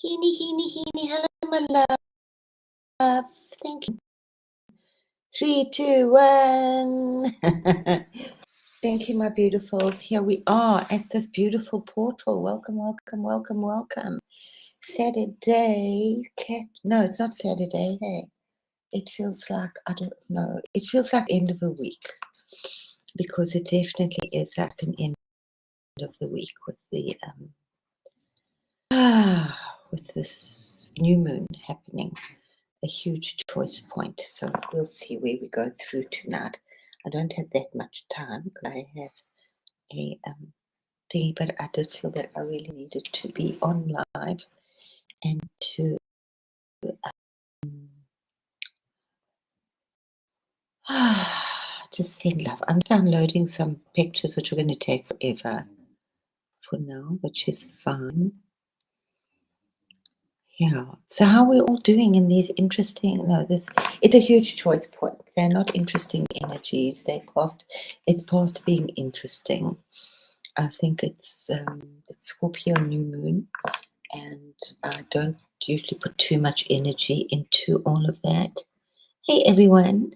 Heeny, hello, my love. Thank you. 3, 2, 1. Thank you, my beautifuls. Here we are at this beautiful portal. Welcome. Saturday. No, it's not Saturday. Hey, it feels like, I don't know. It feels like end of a week because it definitely is like an end of the week with the with this new moon happening. A huge choice point. So we'll see where we go through tonight. I don't have that much time because I have a thing, but I did feel that I really needed to be on live and to just send love. I'm downloading some pictures which are going to take forever for now, which is fine. Yeah. So how are we all doing in these interesting? It's a huge choice point. They're not interesting energies. It's past being interesting. I think it's Scorpio new moon, and I don't usually put too much energy into all of that. Hey everyone.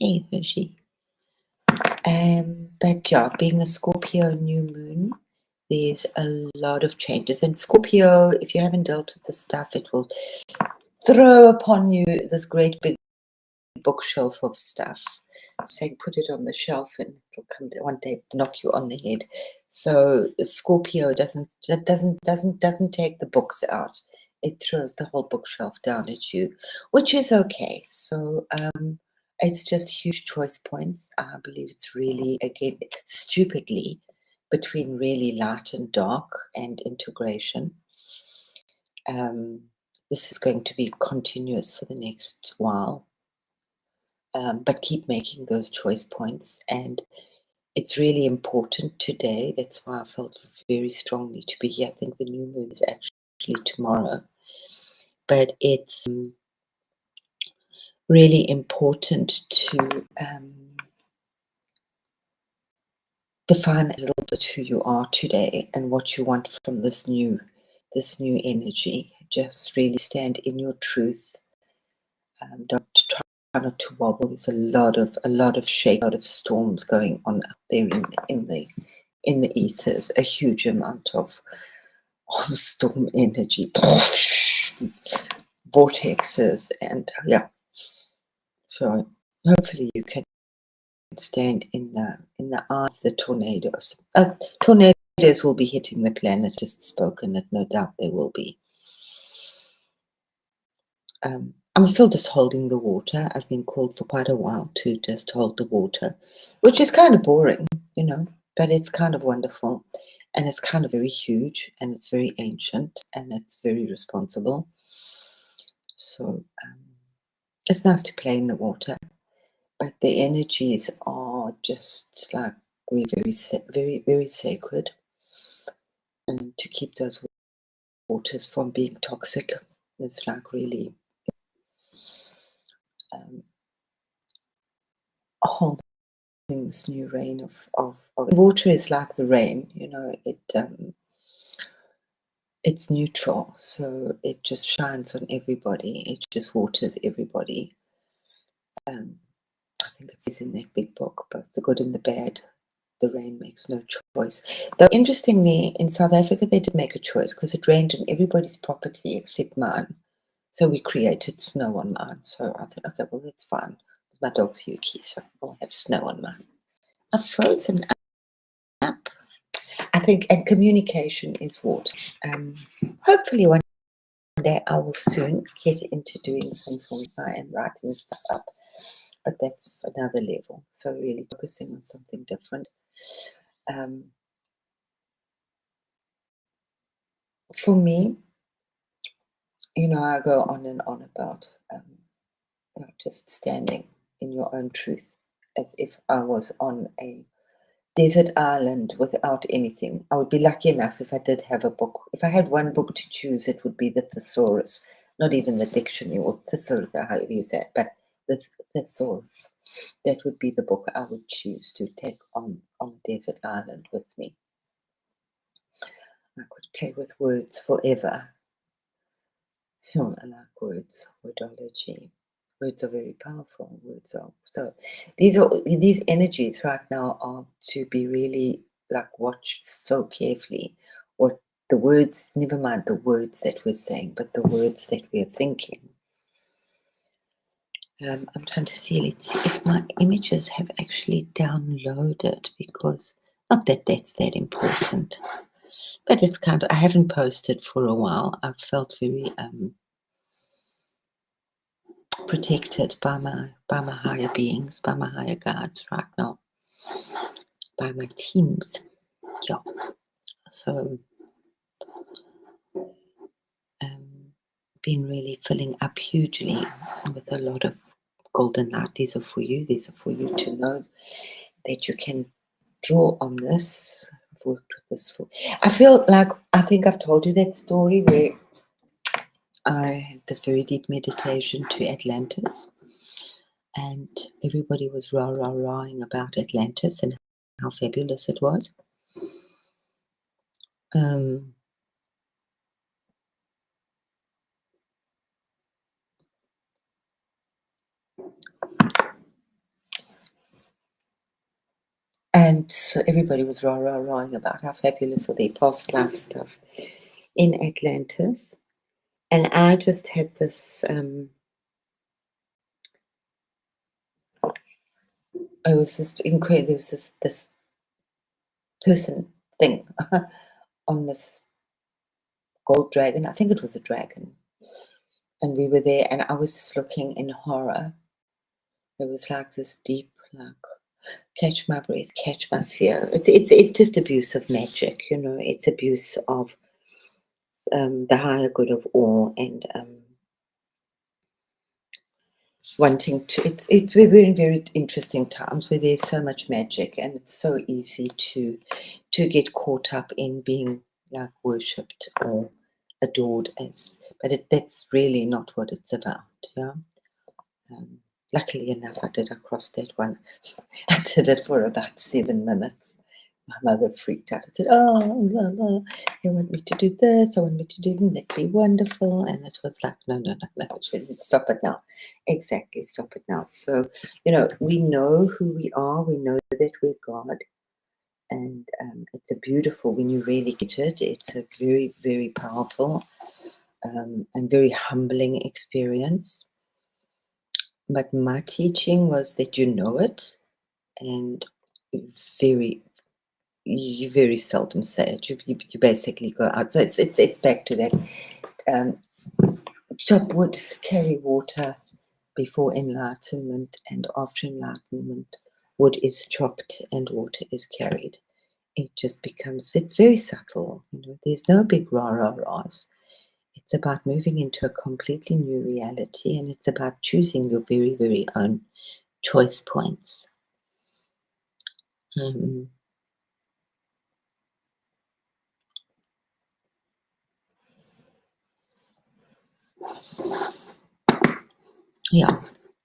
Hey Hershey. But yeah, being a Scorpio new moon, there's a lot of changes. And Scorpio, if you haven't dealt with this stuff, it will throw upon you this great big bookshelf of stuff. Saying put it on the shelf and it'll come one day knock you on the head. So Scorpio doesn't take the books out. It throws the whole bookshelf down at you, which is okay. So it's just huge choice points. I believe it's really, again, stupidly between really light and dark and integration. This is going to be continuous for the next while. But keep making those choice points. And it's really important today. That's why I felt very strongly to be here. I think the new moon is actually tomorrow. But it's really important to define a little bit who you are today and what you want from this new energy. Just really stand in your truth. Don't try not to wobble. There's a lot of shake, a lot of storms going on out there in the ethers. A huge amount of storm energy, vortexes, and yeah. So hopefully you can stand in the eye of the tornadoes. Tornadoes will be hitting the planet. Just spoken it, no doubt they will be. I'm still just holding the water. I've been called for quite a while to just hold the water, which is kind of boring, but it's kind of wonderful. And it's kind of very huge, and it's very ancient, and it's very responsible. So it's nice to play in the water, but the energies are just like very, very sacred. And to keep those waters from being toxic is like really holding this new rain of water is like the rain, it's neutral, so it just shines on everybody. It just waters everybody. I think it's in that big book, both the good and the bad. The rain makes no choice. Though interestingly, in South Africa they did make a choice because it rained on everybody's property except mine. So we created snow on mine. So I said, okay, well that's fine. My dog's Yuki, so we'll have snow on mine. I've frozen up. I think, and communication is water. Hopefully one day I will soon get into doing something. I am writing stuff up, but that's another level. So really focusing on something different. For me, I go on and on about just standing in your own truth, as if I was on a desert island without anything. I would be lucky enough if I did have a book. If I had one book to choose, it would be the thesaurus, not even the dictionary or thesaurus, however you say it, but the thesaurus. That would be the book I would choose to take on a desert island with me. I could play with words forever. I like words, wordology. Words are very powerful. Words are so. These energies right now are to be really like watched so carefully. What the words, never mind the words that we're saying, but the words that we're thinking. I'm trying to see. Let's see if my images have actually downloaded, because not that that's that important, but it's kind of. I haven't posted for a while. I've felt very protected by my higher beings, by my higher guides right now, by my teams. Yeah. So been really filling up hugely with a lot of golden light. These are for you. These are for you to know that you can draw on this. I've worked with this for. I feel like I think I've told you that story where I had this very deep meditation to Atlantis, and everybody was rah-rah-rahing about Atlantis and how fabulous it was. And so everybody was rah-rah-rahing about how fabulous all their past life stuff in Atlantis. And I just had this, it was this incredible, there was this person thing on this gold dragon. I think it was a dragon. And we were there, and I was just looking in horror. There was like this deep, like, catch my breath, catch my fear. It's just abuse of magic, you know. It's abuse of the higher good of all, and wanting to. We're in very interesting times where there's so much magic, and it's so easy to get caught up in being like worshipped or adored as. But that's really not what it's about. Yeah. Um, Luckily enough, I crossed that one. I did it for about 7 minutes. My mother freaked out. I said, "Oh, la, la. You want me to do this? I want me to do that. That'd be wonderful." And it was like, no, no, no, no. She said, "Stop it now." Exactly, stop it now. So, we know who we are. We know that we're God. And it's a beautiful, when you really get it, it's a very, very powerful and very humbling experience. But my teaching was that you know it, and very you very seldom say it. You basically go out. So it's back to that. Chop wood, carry water. Before enlightenment and after enlightenment, wood is chopped and water is carried. It just becomes. It's very subtle. There's no big rah rah rahs. It's about moving into a completely new reality, and it's about choosing your very, very own choice points. Yeah,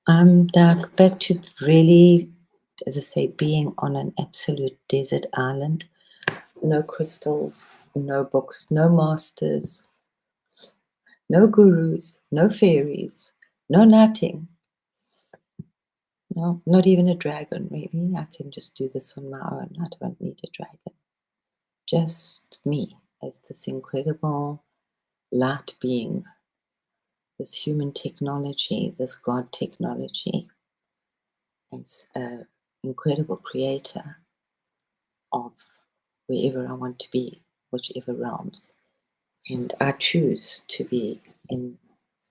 back to really, as I say, being on an absolute desert island. No crystals, no books, no masters, no gurus, no fairies, no nothing. No, not even a dragon, really. I can just do this on my own. I don't need a dragon. Just me as this incredible light being, this human technology, this God technology, as an incredible creator of wherever I want to be, whichever realms. And I choose to be in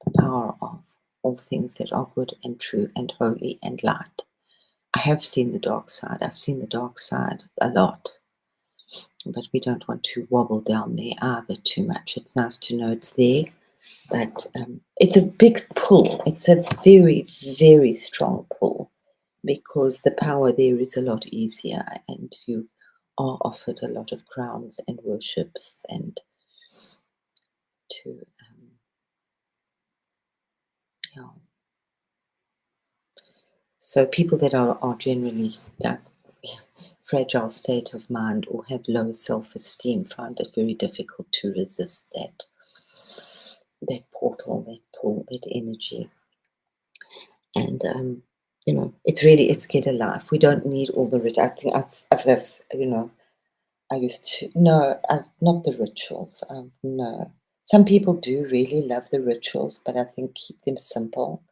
the power of all things that are good and true and holy and light. I have seen the dark side. I've seen the dark side a lot. But we don't want to wobble down there either too much. It's nice to know it's there, but it's a big pull. It's a very, very strong pull, because the power there is a lot easier, and you are offered a lot of crowns and worships, and to so people that are generally like fragile state of mind or have low self-esteem find it very difficult to resist that portal, that pull, that energy. And it's get a life. We don't need all the I think that's I used to no, not the rituals. No, some people do really love the rituals, but I think keep them simple.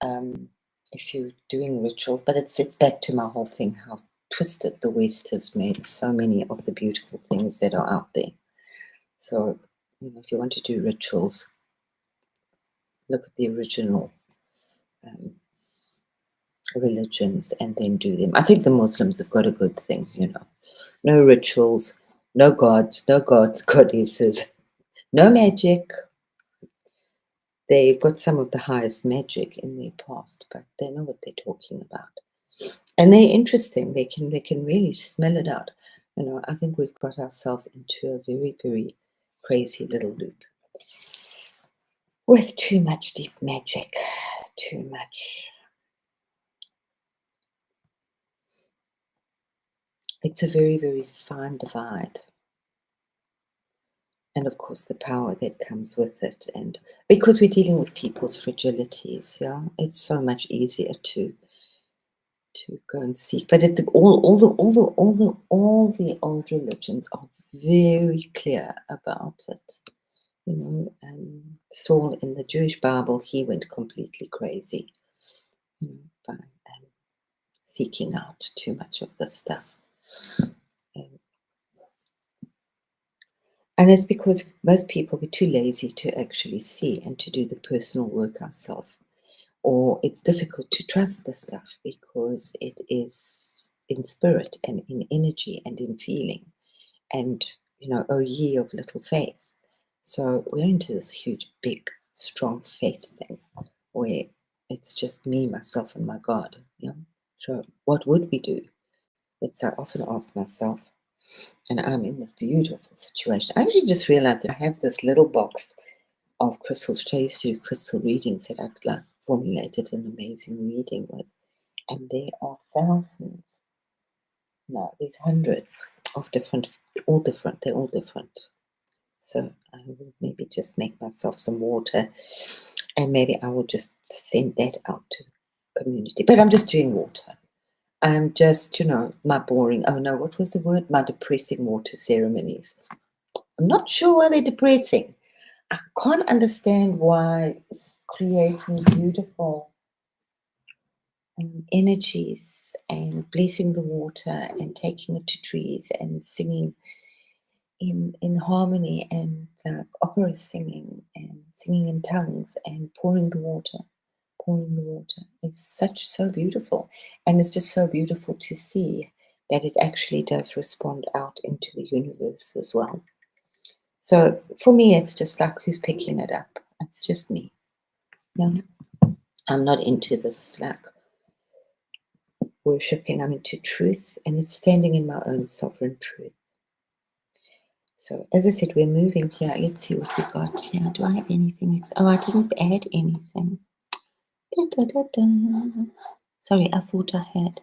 Um, if you're doing rituals, but it's back to my whole thing, how twisted the West has made so many of the beautiful things that are out there. So, if you want to do rituals, look at the original um, religions and then do them. I think the Muslims have got a good thing. No rituals, no gods, goddesses, no magic. They've got some of the highest magic in their past, but they know what they're talking about. And they're interesting. They can really smell it out. I think we've got ourselves into a very, very crazy little loop with too much deep magic, too much. It's a very, very fine divide. And of course, the power that comes with it. And because we're dealing with people's fragilities, yeah, it's so much easier to go and seek. But all the old religions are very clear about it. Saul in the Jewish Bible, he went completely crazy, by seeking out too much of this stuff. Um, and it's because most people were too lazy to actually see and to do the personal work ourselves. Or it's difficult to trust this stuff because it is in spirit and in energy and in feeling. And, oh ye of little faith. So we're into this huge, big, strong faith thing where it's just me, myself, and my God. Yeah. So what would we do? It's I often ask myself, and I'm in this beautiful situation. I actually just realized that I have this little box of crystals, which I used to do crystal readings that I'd like formulated an amazing reading with. And there are thousands, no, there's hundreds of they're all different. So I will maybe just make myself some water and maybe I will just send that out to the community. But I'm just doing water. I'm just, my boring, oh no, what was the word? My depressing water ceremonies. I'm not sure why they're depressing. I can't understand why it's creating beautiful energies and blessing the water and taking it to trees and singing in harmony and opera singing and singing in tongues and pouring the water. It's so beautiful. And it's just so beautiful to see that it actually does respond out into the universe as well. So for me, it's just like who's picking it up? It's just me. Yeah. I'm not into this like worshipping. I'm into truth and it's standing in my own sovereign truth. So as I said, we're moving here. Let's see what we got here. Do I have anything? Oh, I didn't add anything. Da, da, da, da. Sorry, I thought I had.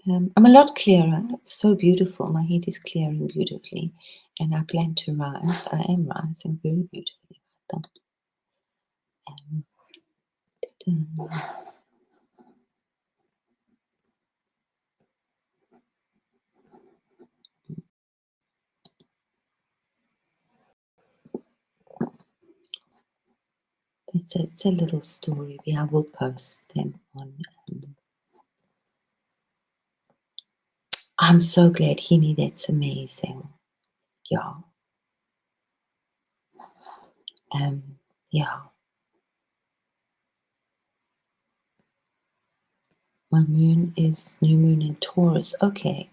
I'm a lot clearer. It's so beautiful. My head is clearing beautifully. And I plan to rise. I am rising very beautifully. It's a little story. I will post them on. I'm so glad, Henny. That's amazing. Yeah. Yeah. My moon is new moon in Taurus. Okay.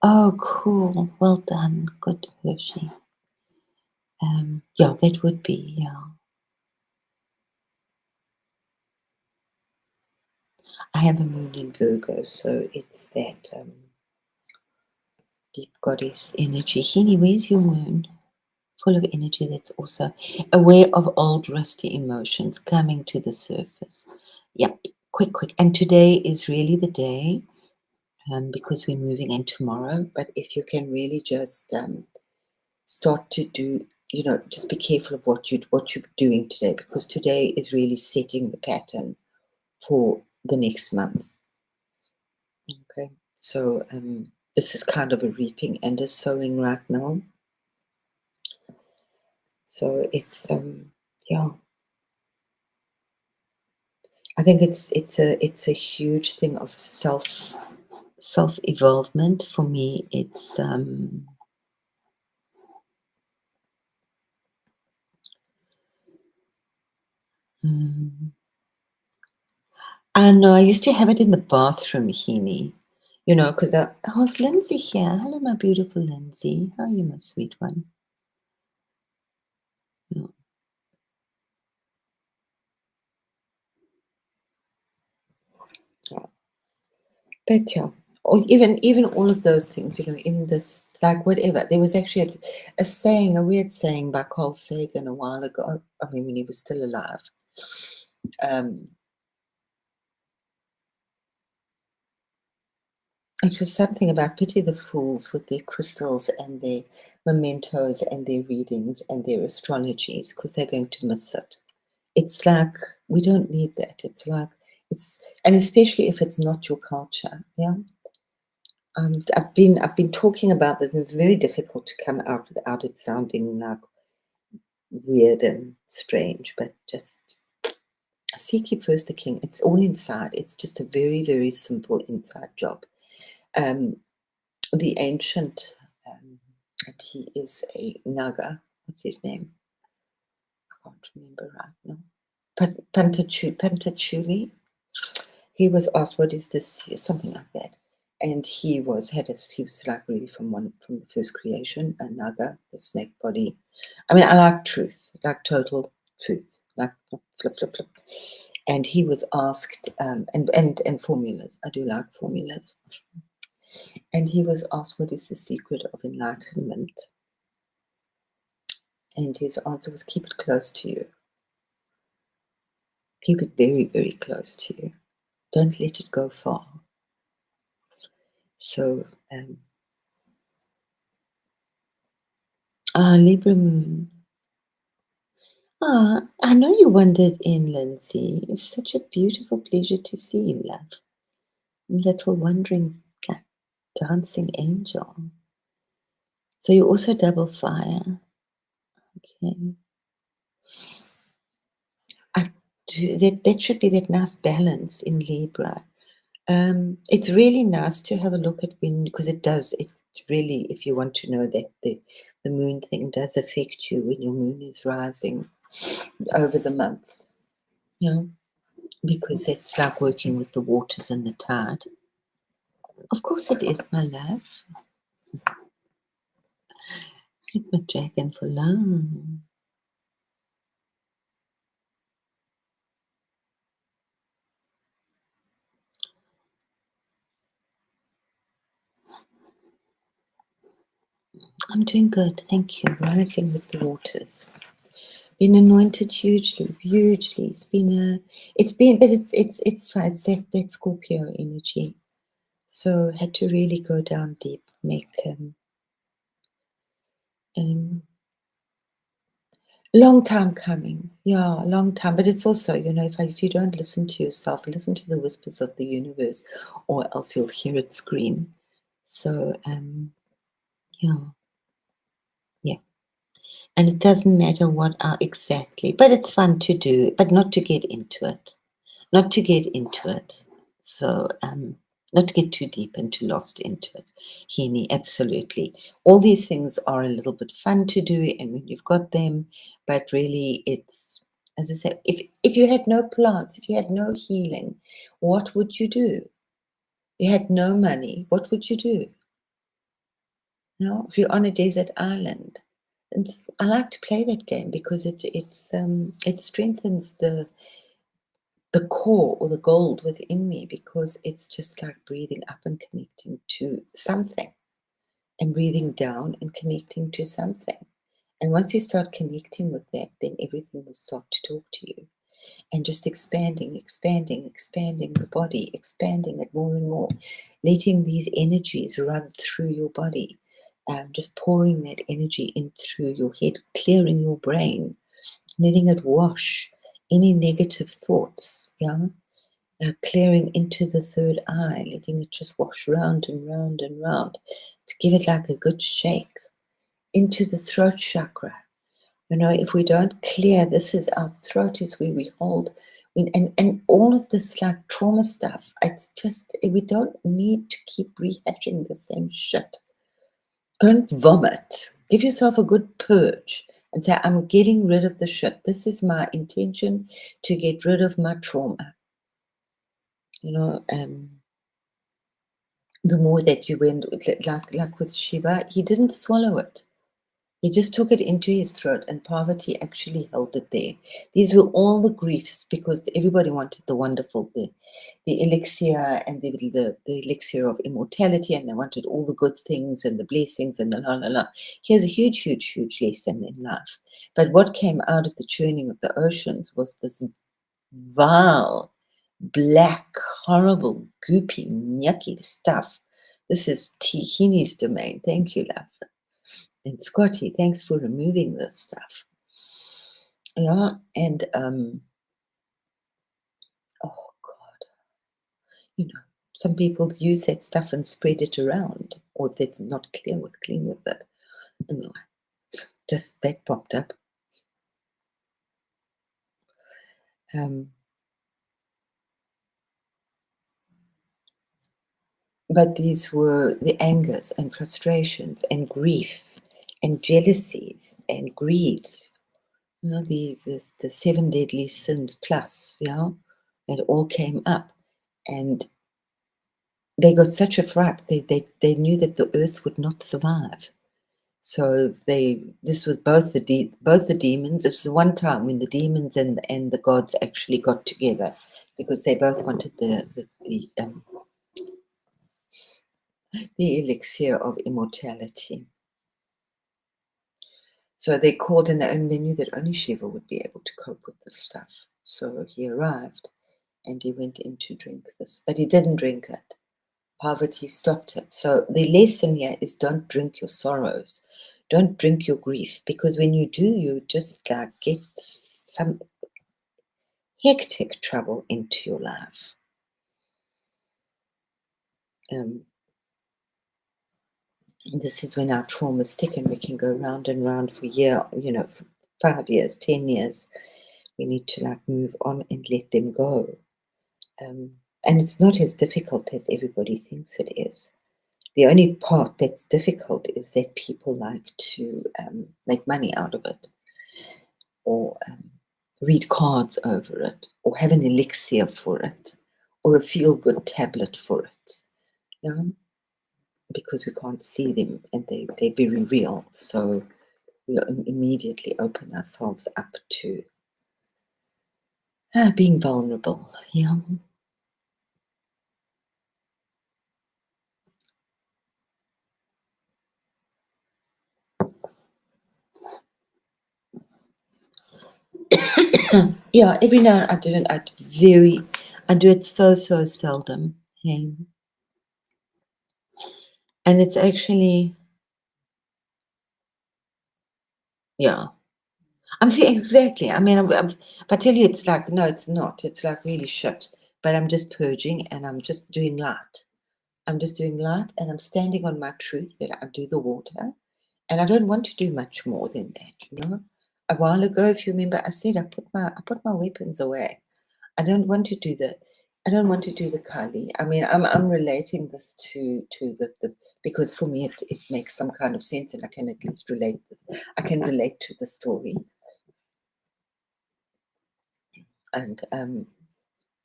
Oh, cool. Well done. Good, Hershey. Yeah, that would be, yeah. I have a moon in Virgo, so it's that deep goddess energy. Henny, where's your moon? Full of energy that's also aware of old rusty emotions coming to the surface. Yep, quick. And today is really the day because we're moving in tomorrow. But if you can really just start to do just be careful of what you're doing today, because today is really setting the pattern for the next month. Okay, so this is kind of a reaping and a sowing right now. So it's yeah, I think it's a huge thing of self evolvement for me. It's um, I know I used to have it in the bathroom, Heaney. Because how's Lindsay here? Hello, my beautiful Lindsay. How are you, my sweet one? Yeah. Yeah. But yeah, or even all of those things, in this, like whatever. There was actually a saying, a weird saying by Carl Sagan a while ago. I mean, when he was still alive. Um, it was something about pity the fools with their crystals and their mementos and their readings and their astrologies, because they're going to miss it. It's like we don't need that. It's like and especially if it's not your culture. Yeah. I've been talking about this, and it's very difficult to come out without it sounding like weird and strange. But just seek ye first the king. It's all inside. It's just a very, very simple inside job. Um, the ancient, and he is a Naga. What's his name? I can't remember right now. Pantachuli. He was asked, "What is this?" Something like that, and he was like really from the first creation, a Naga, the snake body. I mean, I like truth, like total truth, like flip, flip, flip. And he was asked, and formulas. I do like formulas. And he was asked, "What is the secret of enlightenment?" And his answer was, "Keep it close to you. Keep it very, very close to you. Don't let it go far." So, Libra moon. I know you wandered in, Lindsay. It's such a beautiful pleasure to see you, love. Little wandering, like, dancing angel. So you also double fire. Okay. That should be that nice balance in Libra. It's really nice to have a look at because it really, if you want to know that the moon thing does affect you when your moon is rising over the month. Because it's like working with the waters and the tide. Of course it is, my love. Hit my dragon for long. I'm doing good, thank you. Rising with the waters. Been anointed hugely, hugely. It's fine. It's that Scorpio energy. So had to really go down deep, make long time coming. Yeah, long time. But it's also, if you don't listen to yourself, listen to the whispers of the universe, or else you'll hear it scream. So, yeah, yeah. And it doesn't matter what are exactly, but it's fun to do, but not to get into it. Not to get into it. So, not to get too deep and too lost into it. Heaney, absolutely. All these things are a little bit fun to do, and when you've got them, but really it's, as I say, if you had no plants, if you had no healing, what would you do? You had no money, what would you do? If you're on a desert island. And I like to play that game because it strengthens the core or the gold within me, because it's just like breathing up and connecting to something, and breathing down and connecting to something. And once you start connecting with that, then everything will start to talk to you, and just expanding, expanding, expanding the body, expanding it more and more, letting these energies run through your body. just pouring that energy in through your head, clearing your brain, letting it wash any negative thoughts, clearing into the third eye, letting it just wash round and round and round to give it like a good shake into the throat chakra. If we don't clear, this is our throat is where we hold, and all of this like trauma stuff, it's just, we don't need to keep rehashing the same shit. Don't vomit. Give yourself a good purge and say, I'm getting rid of the shit. This is my intention to get rid of my trauma. The more that you went, like with Shiva, he didn't swallow it. He just took it into his throat, and Parvati actually held it there. These were all the griefs because everybody wanted the wonderful, the elixir and the elixir of immortality, and they wanted all the good things and the blessings and the la la la. Here's a huge, huge, huge lesson in life. But what came out of the churning of the oceans was this vile, black, horrible, goopy, yucky stuff. This is Tihini's domain. Thank you, love. And Scotty, thanks for removing this stuff. And oh God, some people use that stuff and spread it around, or if it's not clean with it. Anyway, just that popped up. But these were the angers and frustrations and grief and jealousies and greeds. The 7 deadly sins plus, it all came up, and they got such a fright. They knew that the earth would not survive. So this was both the demons. It was the one time when the demons and the gods actually got together, because they both wanted the elixir of immortality. So they called, and they knew that only Shiva would be able to cope with this stuff. So he arrived, and he went in to drink this, but he didn't drink it. Parvati stopped it. So the lesson here is, don't drink your sorrows. Don't drink your grief, because when you do, you just get some hectic trouble into your life. This is when our traumas stick, and we can go round and round for for 5 years, 10 years. We need to move on and let them go. And it's not as difficult as everybody thinks it is. The only part that's difficult is that people like to make money out of it, or read cards over it, or have an elixir for it, or a feel-good tablet for it, because we can't see them and they're very real. So we immediately open ourselves up to being vulnerable. Yeah, every now I do it. I do it so seldom. And it's actually, I'm feeling exactly. I mean, if I tell you, it's no, it's not. It's really shit. But I'm just purging, and I'm just doing light. I'm just doing light, and I'm standing on my truth that I do the water, and I don't want to do much more than that. A while ago, if you remember, I said I put my weapons away. I don't want to do the Kali. I mean, I'm relating this to the because for me it makes some kind of sense, and I can at least relate. I can relate to the story, and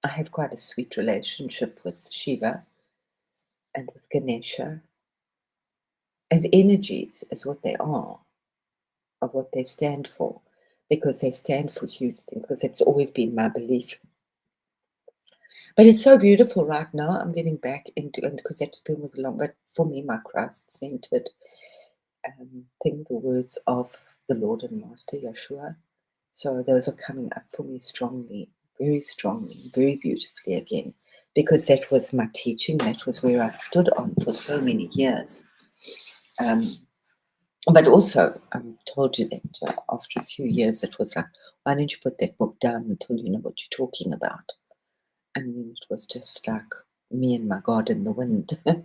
I have quite a sweet relationship with Shiva and with Ganesha as energies, as what they are, of what they stand for, because they stand for huge things. Because it's always been my belief. But it's so beautiful right now. I'm getting back into, and because that's been with long, but for me, my Christ-centered thing, the words of the Lord and Master Yeshua. So those are coming up for me strongly, very beautifully again, because that was my teaching. That was where I stood on for so many years. But also, I told you that after a few years, it was like, why don't you put that book down until you know what you're talking about? And then it was just like me and my God in the wind. And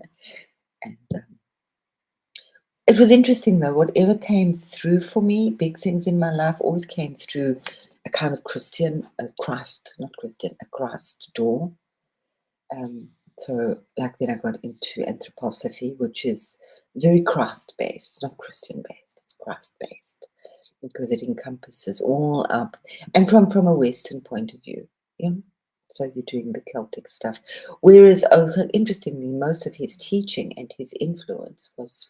it was interesting though, whatever came through for me, big things in my life always came through a kind of Christian, a Christ, not Christian, a Christ door. So like then I got into anthroposophy, which is very Christ based. It's not Christian based, it's Christ based because it encompasses all up and from a Western point of view. Yeah. So you're doing the Celtic stuff. Whereas interestingly, most of his teaching and his influence was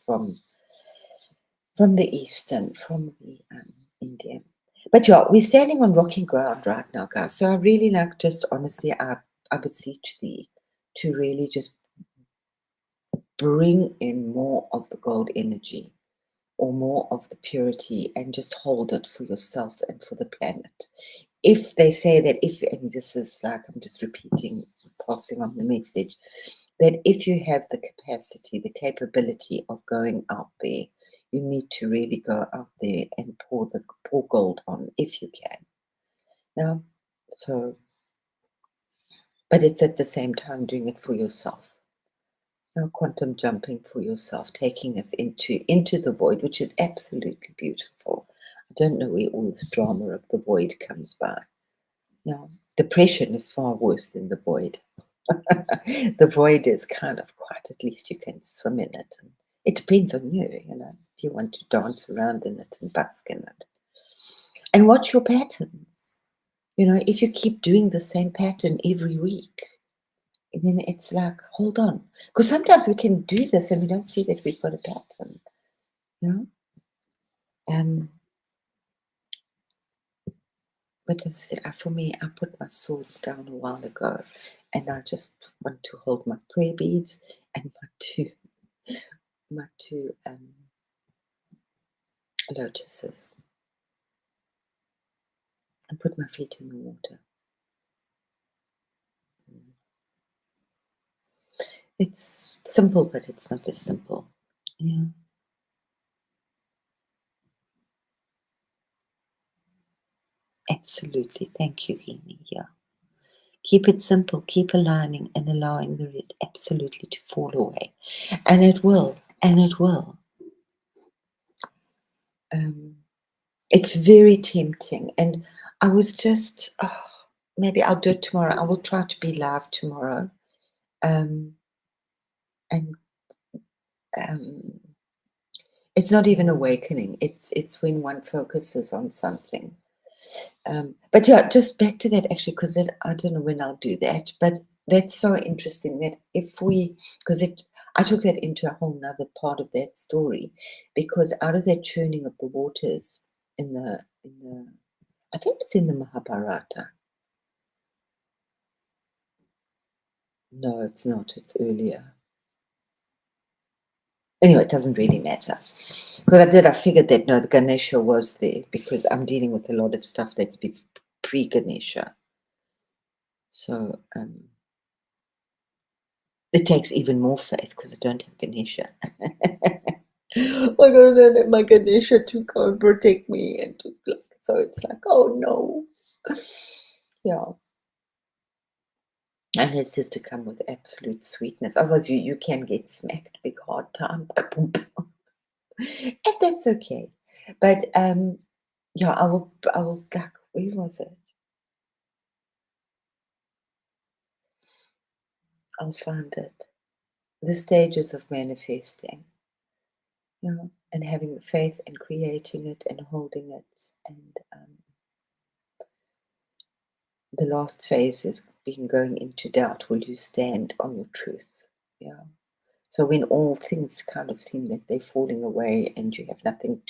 from the Eastern, from the Indian. But yeah, we're standing on rocky ground right now, guys. So I really like, just honestly, I beseech thee to really just bring in more of the gold energy or more of the purity and just hold it for yourself and for the planet. If they say that, if, and this is like, I'm just repeating, passing on the message, that if you have the capacity, the capability of going out there, you need to really go out there and pour gold on if you can. Now, so, but it's at the same time doing it for yourself. Now, quantum jumping for yourself, taking us into the void, which is absolutely beautiful. I don't know where all the drama of the void comes by. Now, depression is far worse than the void. The void is kind of quiet, at least you can swim in it. And it depends on you, if you want to dance around in it and bask in it. And watch your patterns. If you keep doing the same pattern every week, then it's like, hold on. Because sometimes we can do this and we don't see that we've got a pattern. You know? But as I said, for me, I put my swords down a while ago, and I just want to hold my prayer beads and my two lotuses and put my feet in the water. It's simple, but it's not as simple. Yeah. Absolutely. Thank you, Healing. Yeah. Keep it simple, keep aligning and allowing the rest absolutely to fall away. And it will. And it will. It's very tempting. And I was just, maybe I'll do it tomorrow. I will try to be live tomorrow. And it's not even awakening. It's when one focuses on something. But yeah, just back to that actually, because I don't know when I'll do that, but that's so interesting that because I took that into a whole nother part of that story, because out of that churning of the waters in the I think it's in the Mahabharata. No, it's not. It's earlier. Anyway, it doesn't really matter. Because I figured that no, the Ganesha was there because I'm dealing with a lot of stuff that's pre-Ganesha. So it takes even more faith because I don't have Ganesha. I gotta let my Ganesha to go and protect me, and so it's like, oh no, yeah. And it's just to come with absolute sweetness. Otherwise, you can get smacked big hard time, and that's okay. But yeah, I will like, where was it? I'll find it. The stages of manifesting. And having the faith and creating it and holding it. And the last phase is going into doubt. Will you stand on your truth? Yeah. So when all things kind of seem that they're falling away and you have nothing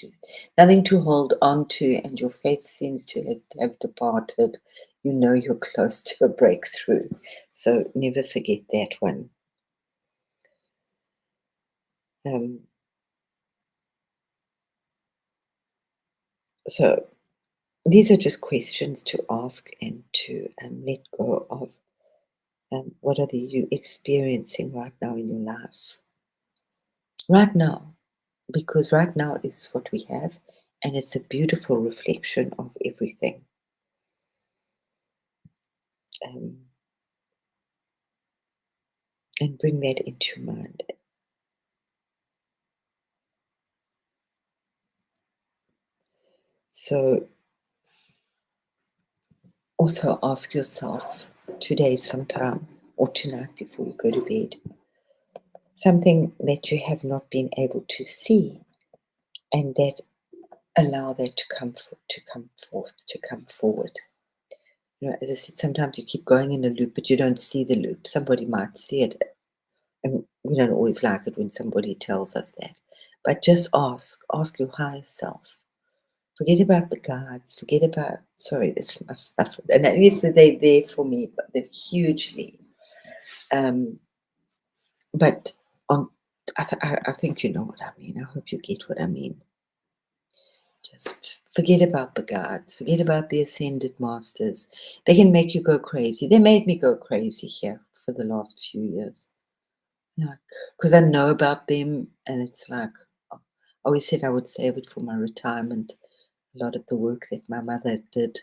to hold on to, and your faith seems to have departed, you're close to a breakthrough. So never forget that one. So these are just questions to ask and to let go of. What are you experiencing right now in your life? Right now, because right now is what we have, and it's a beautiful reflection of everything. Um, and bring that into your mind. So also ask yourself today sometime or tonight before you go to bed, something that you have not been able to see, and that allow that to come forth, to come forward. You know, as I said, sometimes you keep going in a loop, but you don't see the loop. Somebody might see it, and we don't always like it when somebody tells us that. But just ask your higher self. Forget about the guides. Forget about, sorry, this is my stuff. And yes, they're there for me, but they're hugely. Um, but on, I think you know what I mean. I hope you get what I mean. Just forget about the guides. Forget about the ascended masters. They can make you go crazy. They made me go crazy here for the last few years. Like, because I know about them, and it's like, I always said I would save it for my retirement. A lot of the work that my mother did.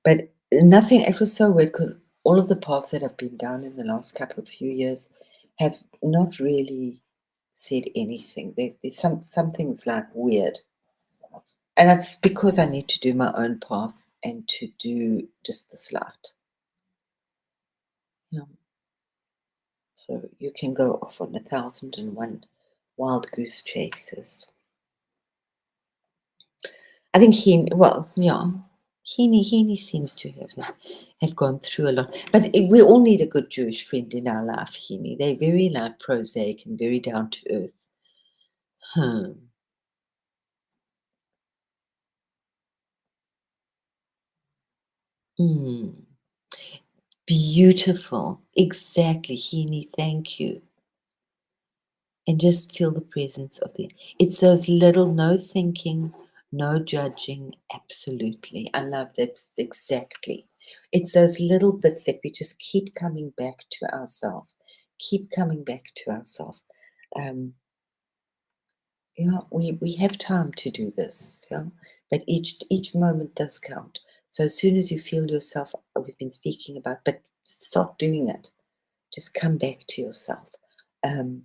But nothing, it was so weird because all of the paths that I've been down in the last couple of few years have not really said anything. There's some things like weird. And it's because I need to do my own path and to do just this light. Yeah. So you can go off on 1,001 wild goose chases. I think Heaney seems to have gone through a lot. But we all need a good Jewish friend in our life, Heaney. They're very like prosaic and very down to earth. Hmm. Mm. Beautiful. Exactly, Heaney. Thank you. And just feel the presence of the, it's those little, no thinking, no judging, absolutely. I love that exactly. It's those little bits that we just keep coming back to ourselves, keep coming back to ourselves. Um, we have time to do this, but each moment does count. So as soon as you feel yourself, we've been speaking about, but stop doing it. Just come back to yourself. Um,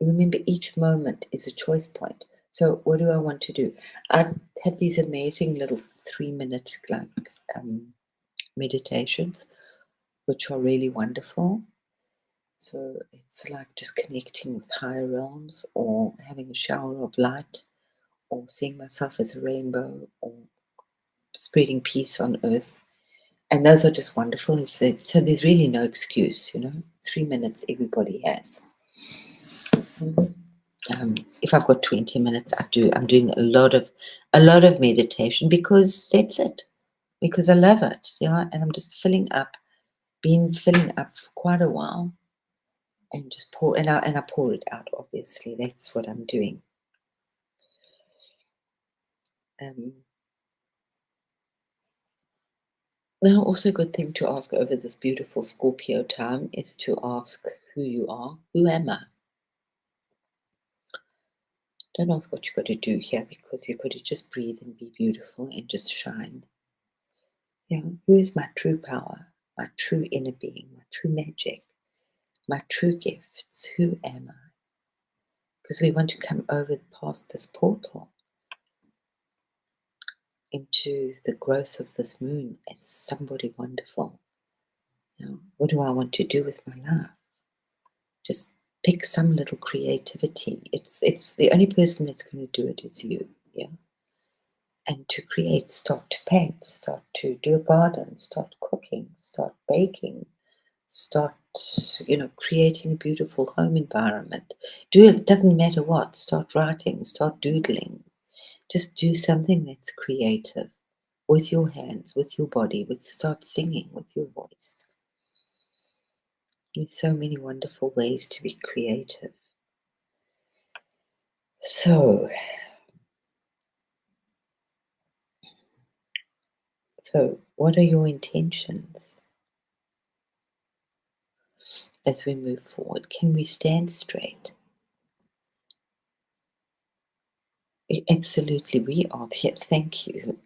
Remember, each moment is a choice point. So what do I want to do? I have these amazing little 3-minute meditations, which are really wonderful. So it's like just connecting with higher realms, or having a shower of light, or seeing myself as a rainbow, or spreading peace on earth. And those are just wonderful. So there's really no excuse, 3 minutes everybody has. If I've got 20 minutes, I'm doing a lot of meditation, because that's it. Because I love it, and I'm just been filling up for quite a while, and just I pour it out. Obviously, that's what I'm doing. Now, also a good thing to ask over this beautiful Scorpio time is to ask who you are. Who am I? Don't ask what you got to do here, because you've got to just breathe and be beautiful and just shine. Who is my true power, my true inner being, my true magic, my true gifts? Who am I? Because we want to come over past this portal into the growth of this moon as somebody wonderful. What do I want to do with my life? Just pick some little creativity. It's the only person that's going to do it is you. And to create, start to paint, start to do a garden, start cooking, start baking, start creating a beautiful home environment. Do it, doesn't matter what. Start writing, start doodling. Just do something that's creative with your hands, with your body, start singing with your voice. There's so many wonderful ways to be creative. So what are your intentions as we move forward? Can we stand straight? Absolutely, we are there. Thank you.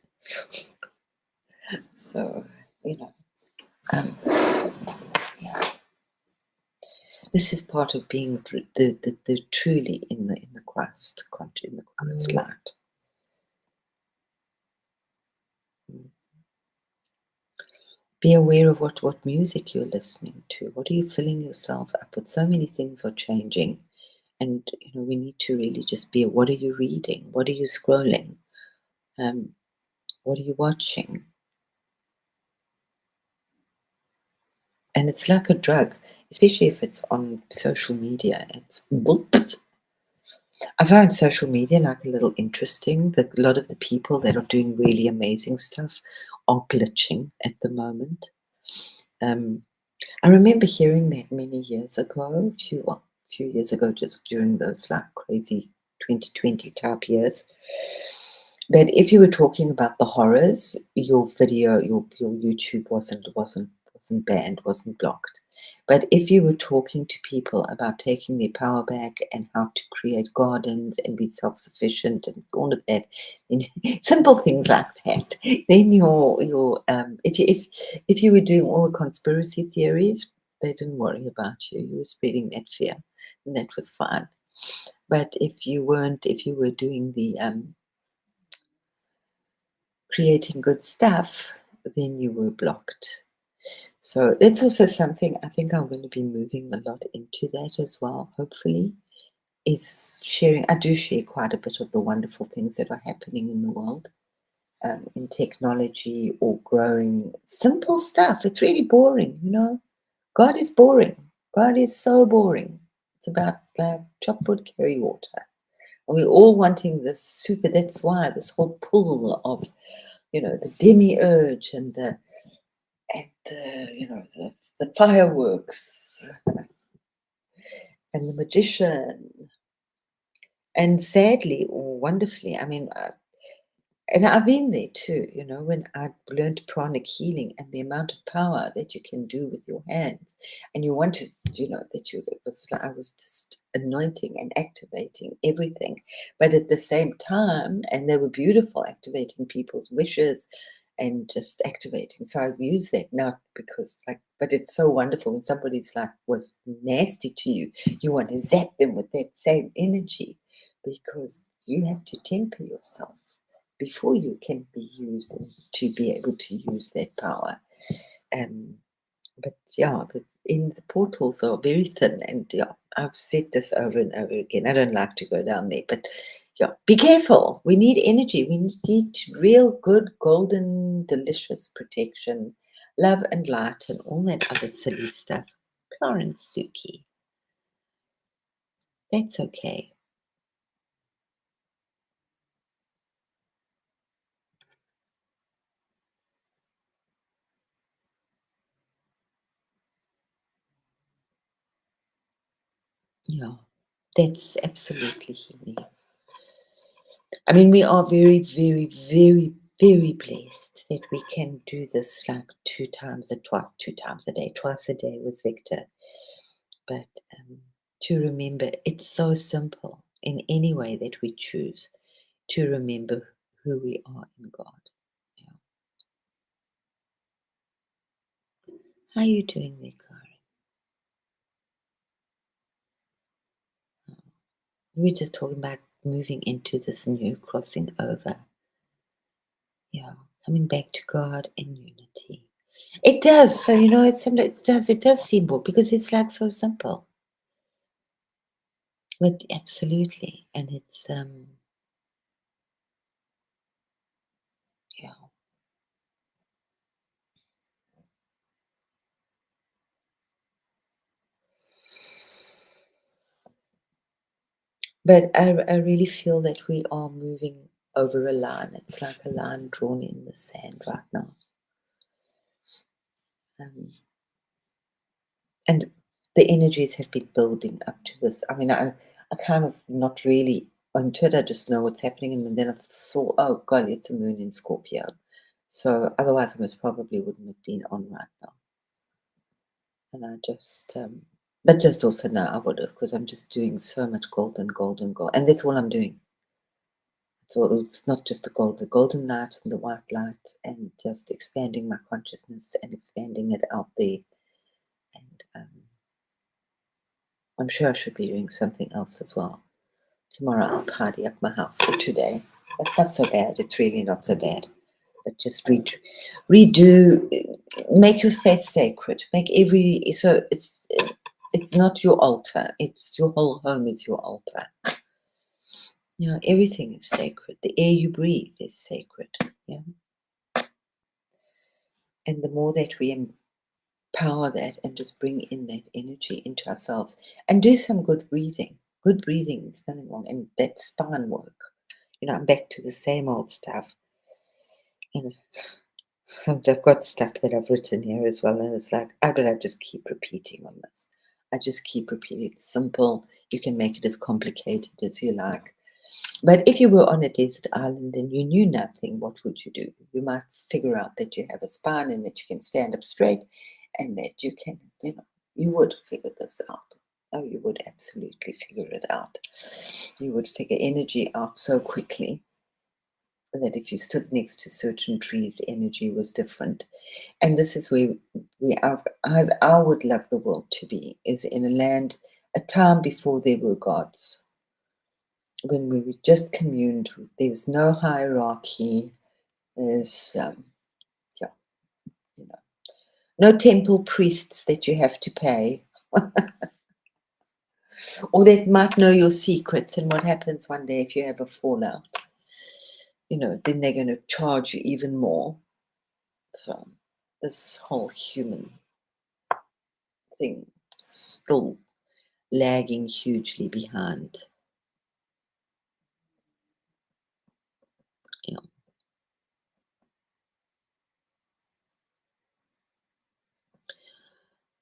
So, you know, um, yeah, this is part of being the truly in the Christ country, in the Christ light. Mm. Be aware of what music you're listening to. What are you filling yourselves up with? So many things are changing, and we need to really just be. What are you reading? What are you scrolling? Um, what are you watching? And it's like a drug, especially if it's on social media. It's I find social media like a little interesting. That a lot of the people that are doing really amazing stuff are glitching at the moment. Um, I remember hearing that many years ago, a few years ago, just during those like crazy 2020 type years. That if you were talking about the horrors, your video, your YouTube wasn't banned, wasn't blocked. But if you were talking to people about taking their power back and how to create gardens and be self-sufficient and all of that, and simple things like that, then if you were doing all the conspiracy theories, they didn't worry about you. You were spreading that fear, and that was fine. But if you weren't, if you were doing the creating good stuff, then you were blocked. So that's also something I think I'm going to be moving a lot into that as well, hopefully, is sharing. I do share quite a bit of the wonderful things that are happening in the world, in technology or growing simple stuff. It's really boring. God is boring. God is so boring. It's about chop wood, carry water. And we're all wanting this super, that's why this whole pull of the demiurge and the fireworks and the magician. And sadly or wonderfully, I mean, and I've been there too, when I learned pranic healing and the amount of power that you can do with your hands. And you wanted, that it was like I was just anointing and activating everything. But at the same time, and they were beautiful, activating people's wishes and just activating. So I use that not because but it's so wonderful when somebody's like was nasty to you, you want to zap them with that same energy because you have to temper yourself before you can be used and to be able to use that power. Um, but yeah, the portals are very thin, and yeah, I've said this over and over again. I don't like to go down there, but yeah, be careful. We need energy. We need real good, golden, delicious protection, love and light, and all that other silly stuff. Clarence Suki, that's okay. Yeah, that's absolutely healing. I mean, we are very, very, very, very blessed that we can do this like two times a day, twice a day with Victor. But to remember, it's so simple in any way that we choose to remember who we are in God. Yeah. How are you doing there, Karen? We're just talking about moving into this new crossing over. Yeah, coming back to God in unity. It does. So it does seem boring because it's like so simple. But absolutely. And it's yeah. But I really feel that we are moving over a line. It's like a line drawn in the sand right now. Um, and the energies have been building up to this. I mean, I kind of not really onto it. I just know what's happening, and then I saw, oh God, it's a moon in Scorpio. So otherwise, I most probably wouldn't have been on right now. And I just, but just also now I would have, because I'm just doing so much gold and gold and gold, and that's all I'm doing. So it's not just the golden light and the white light, and just expanding my consciousness and expanding it out there. And I'm sure I should be doing something else as well. Tomorrow I'll tidy up my house for today. That's not so bad. It's really not so bad. But just redo, make your space sacred. Make it's not your altar. It's your whole home is your altar. Everything is sacred. The air you breathe is sacred. Yeah. And the more that we empower that and just bring in that energy into ourselves and do some good breathing. Good breathing is nothing wrong. And that spine work. I'm back to the same old stuff. And I've got stuff that I've written here as well. And it's like, I just keep repeating on this. I just keep repeating. It's simple. You can make it as complicated as you like. But if you were on a desert island and you knew nothing, what would you do? You might figure out that you have a spine and that you can stand up straight and that you can, you would figure this out. Oh, you would absolutely figure it out. You would figure energy out so quickly that if you stood next to certain trees, energy was different. And this is where we are, as I would love the world to be, is in a land, a time before there were gods, when we just communed. There was no hierarchy. There's yeah, no temple priests that you have to pay, or that might know your secrets. And what happens one day if you have a fallout? Then they're going to charge you even more. So this whole human thing still lagging hugely behind. Yeah.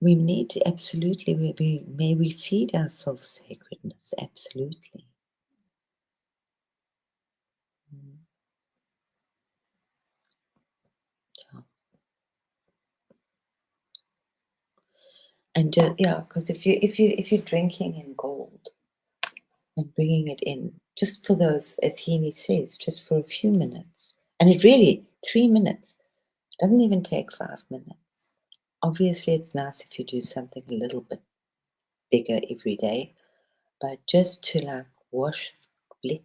We need to absolutely, may we feed ourselves sacredness, absolutely. Mm. Yeah. And because if you're drinking in gold and bringing it in, just for those, as Heaney says, just for a few minutes, and it really 3 minutes doesn't even take 5 minutes. Obviously, it's nice if you do something a little bit bigger every day, but just to let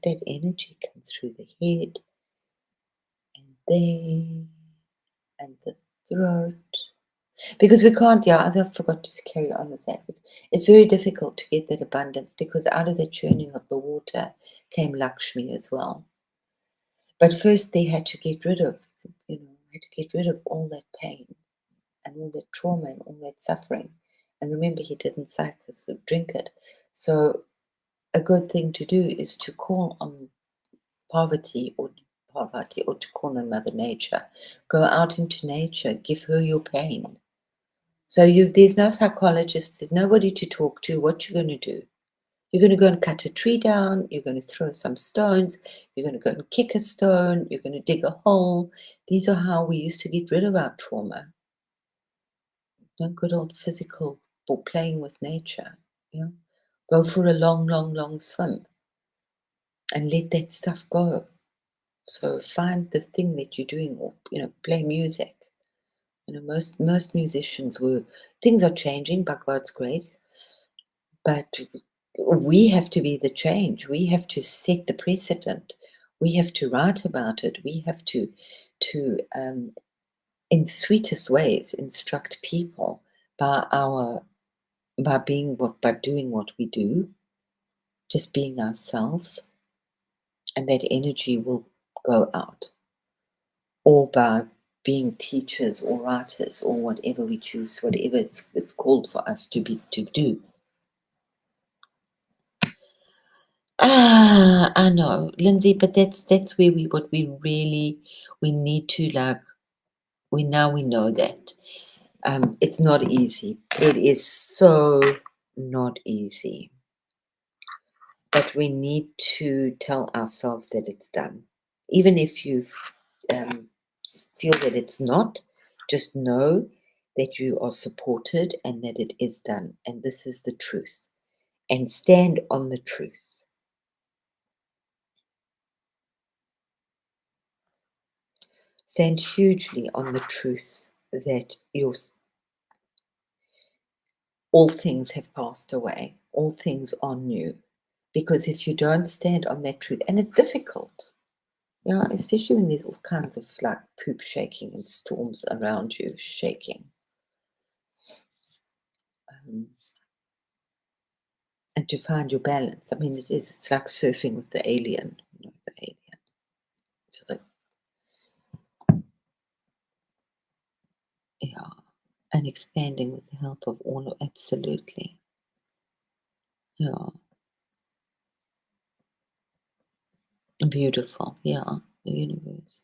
that energy come through the head and there and the throat. Because we can't, I forgot to carry on with that. But it's very difficult to get that abundance because out of the churning of the water came Lakshmi as well. But first they had to get rid of, all that pain and all that trauma and all that suffering. And remember, he didn't suck us or drink it. So a good thing to do is to call on poverty or to call on Mother Nature. Go out into nature, give her your pain. So there's no psychologist, there's nobody to talk to. What you're going to do? You're going to go and cut a tree down. You're going to throw some stones. You're going to go and kick a stone. You're going to dig a hole. These are how we used to get rid of our trauma. No good old physical for playing with nature. Go for a long, long, long swim and let that stuff go. So find the thing that you're doing, or play music. Most musicians things are changing by God's grace, but we have to be the change. We have to set the precedent. We have to write about it. We have to in sweetest ways instruct people by doing what we do, just being ourselves, and that energy will go out. Or by being teachers or writers or whatever we choose, whatever it's called for us to do. I know, Lindsay, but that's where we need to we know that. It's not easy. It is so not easy. But we need to tell ourselves that it's done. Even if you feel that it's not, just know that you are supported and that it is done. And this is the truth. And stand on the truth. Stand hugely on the truth that all things have passed away, all things are new. Because if you don't stand on that truth, and it's difficult, yeah, especially when there's all kinds of like poop shaking and storms around you shaking. Um, and to find your balance. I mean, it's like surfing with the alien, the alien. Just like, yeah, and expanding with the help of all, absolutely. Yeah, beautiful. Yeah, the universe.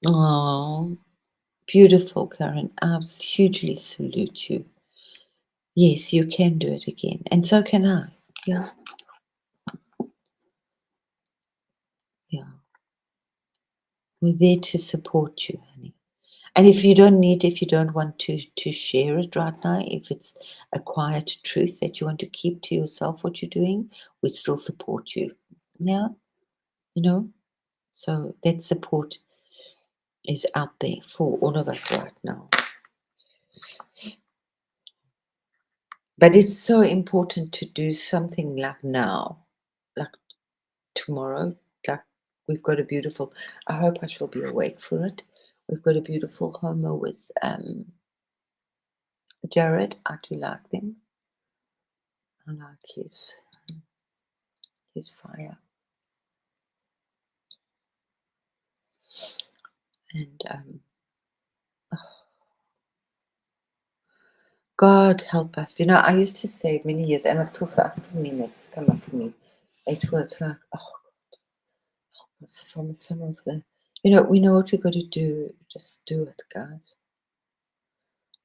Oh, beautiful, Karen. I hugely salute you. Yes, you can do it again, and so can I. Yeah, yeah. We're there to support you, honey. And if you don't want to share it right now, if it's a quiet truth that you want to keep to yourself, what you're doing, we still support you. Yeah, you know. So that support is out there for all of us right now. But it's so important to do something like now, like tomorrow. Like we've got a beautiful. I hope I shall be awake for it. We've got a beautiful homo with Jared. I do like them. I like his fire. And God help us. You know, I used to say it many years, and I still mean it's come up for me. It was like, oh, it's from some of the, we know what we got to do. Just do it, guys.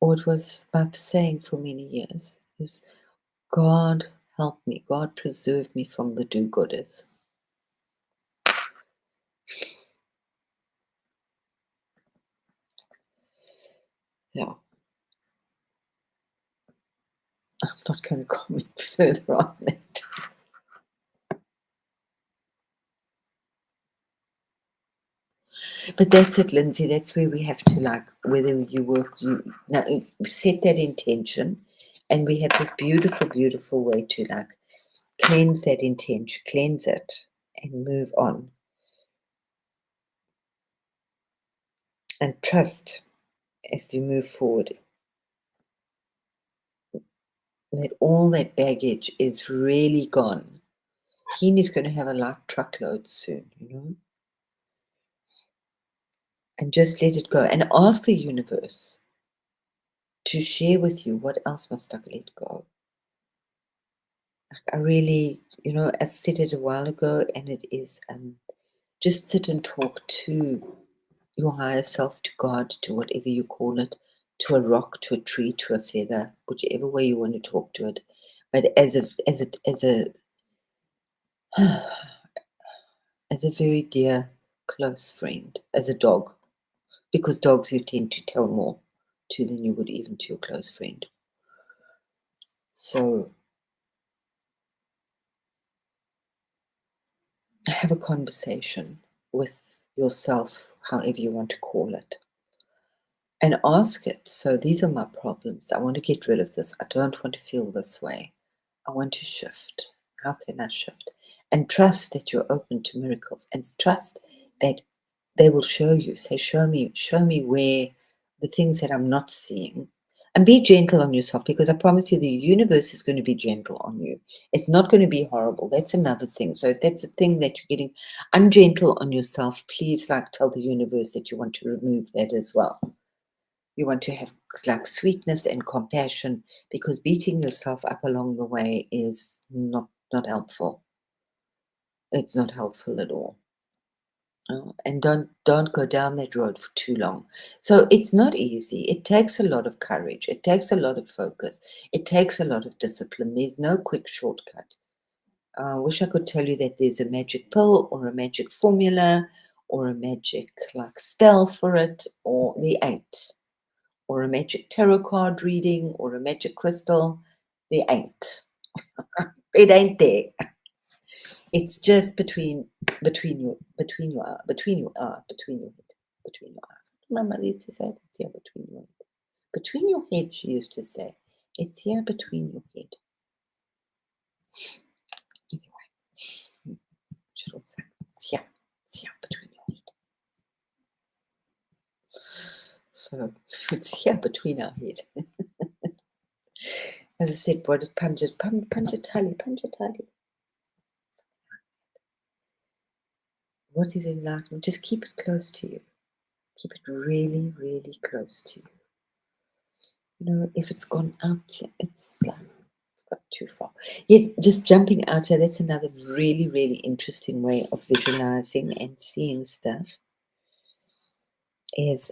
Or it was my saying for many years is, God help me, God preserve me from the do-gooders. Yeah, I'm not going to comment further on it. But that's it, Lindsay. That's where we have to, like, whether you work, you now set that intention, and we have this beautiful, beautiful way to like cleanse that intention, cleanse it, and move on, and trust as you move forward that all that baggage is really gone. Is going to have a light truckload soon, and just let it go and ask the universe to share with you what else must I let go. I really, I said it a while ago, and it is just sit and talk to your higher self, to God, to whatever you call it, to a rock, to a tree, to a feather, whichever way you want to talk to it. But as a very dear, close friend, as a dog, because dogs you tend to tell more to than you would even to your close friend. So have a conversation with yourself, however you want to call it, and ask it. So these are my problems. I want to get rid of this. I don't want to feel this way. I want to shift. How can I shift? And trust that you're open to miracles, and trust that they will show you. Say, show me where the things that I'm not seeing. And be gentle on yourself, because I promise you the universe is going to be gentle on you. It's not going to be horrible. That's another thing. So if that's a thing that you're getting ungentle on yourself, please like tell the universe that you want to remove that as well. You want to have like sweetness and compassion, because beating yourself up along the way is not helpful. It's not helpful at all. And don't go down that road for too long. So it's not easy. It takes a lot of courage. It takes a lot of focus. It takes a lot of discipline. There's no quick shortcut. I wish I could tell you that there's a magic pill or a magic formula or a magic like spell for it, or the ain't, or a magic tarot card reading or a magic crystal. There ain't. It ain't there. It's just between your head, between your eyes. My mother used to say it's here between your head. Between your head, she used to say. It's here between your head. Anyway, should also it's here between your head. So it's here between our head. As I said, what is Panjatali? What is enlightenment? Just keep it close to you. Keep it really, really close to you. You know, if it's gone out, it's like it's got too far. Yet just jumping out here, that's another really, really interesting way of visualizing and seeing stuff. Is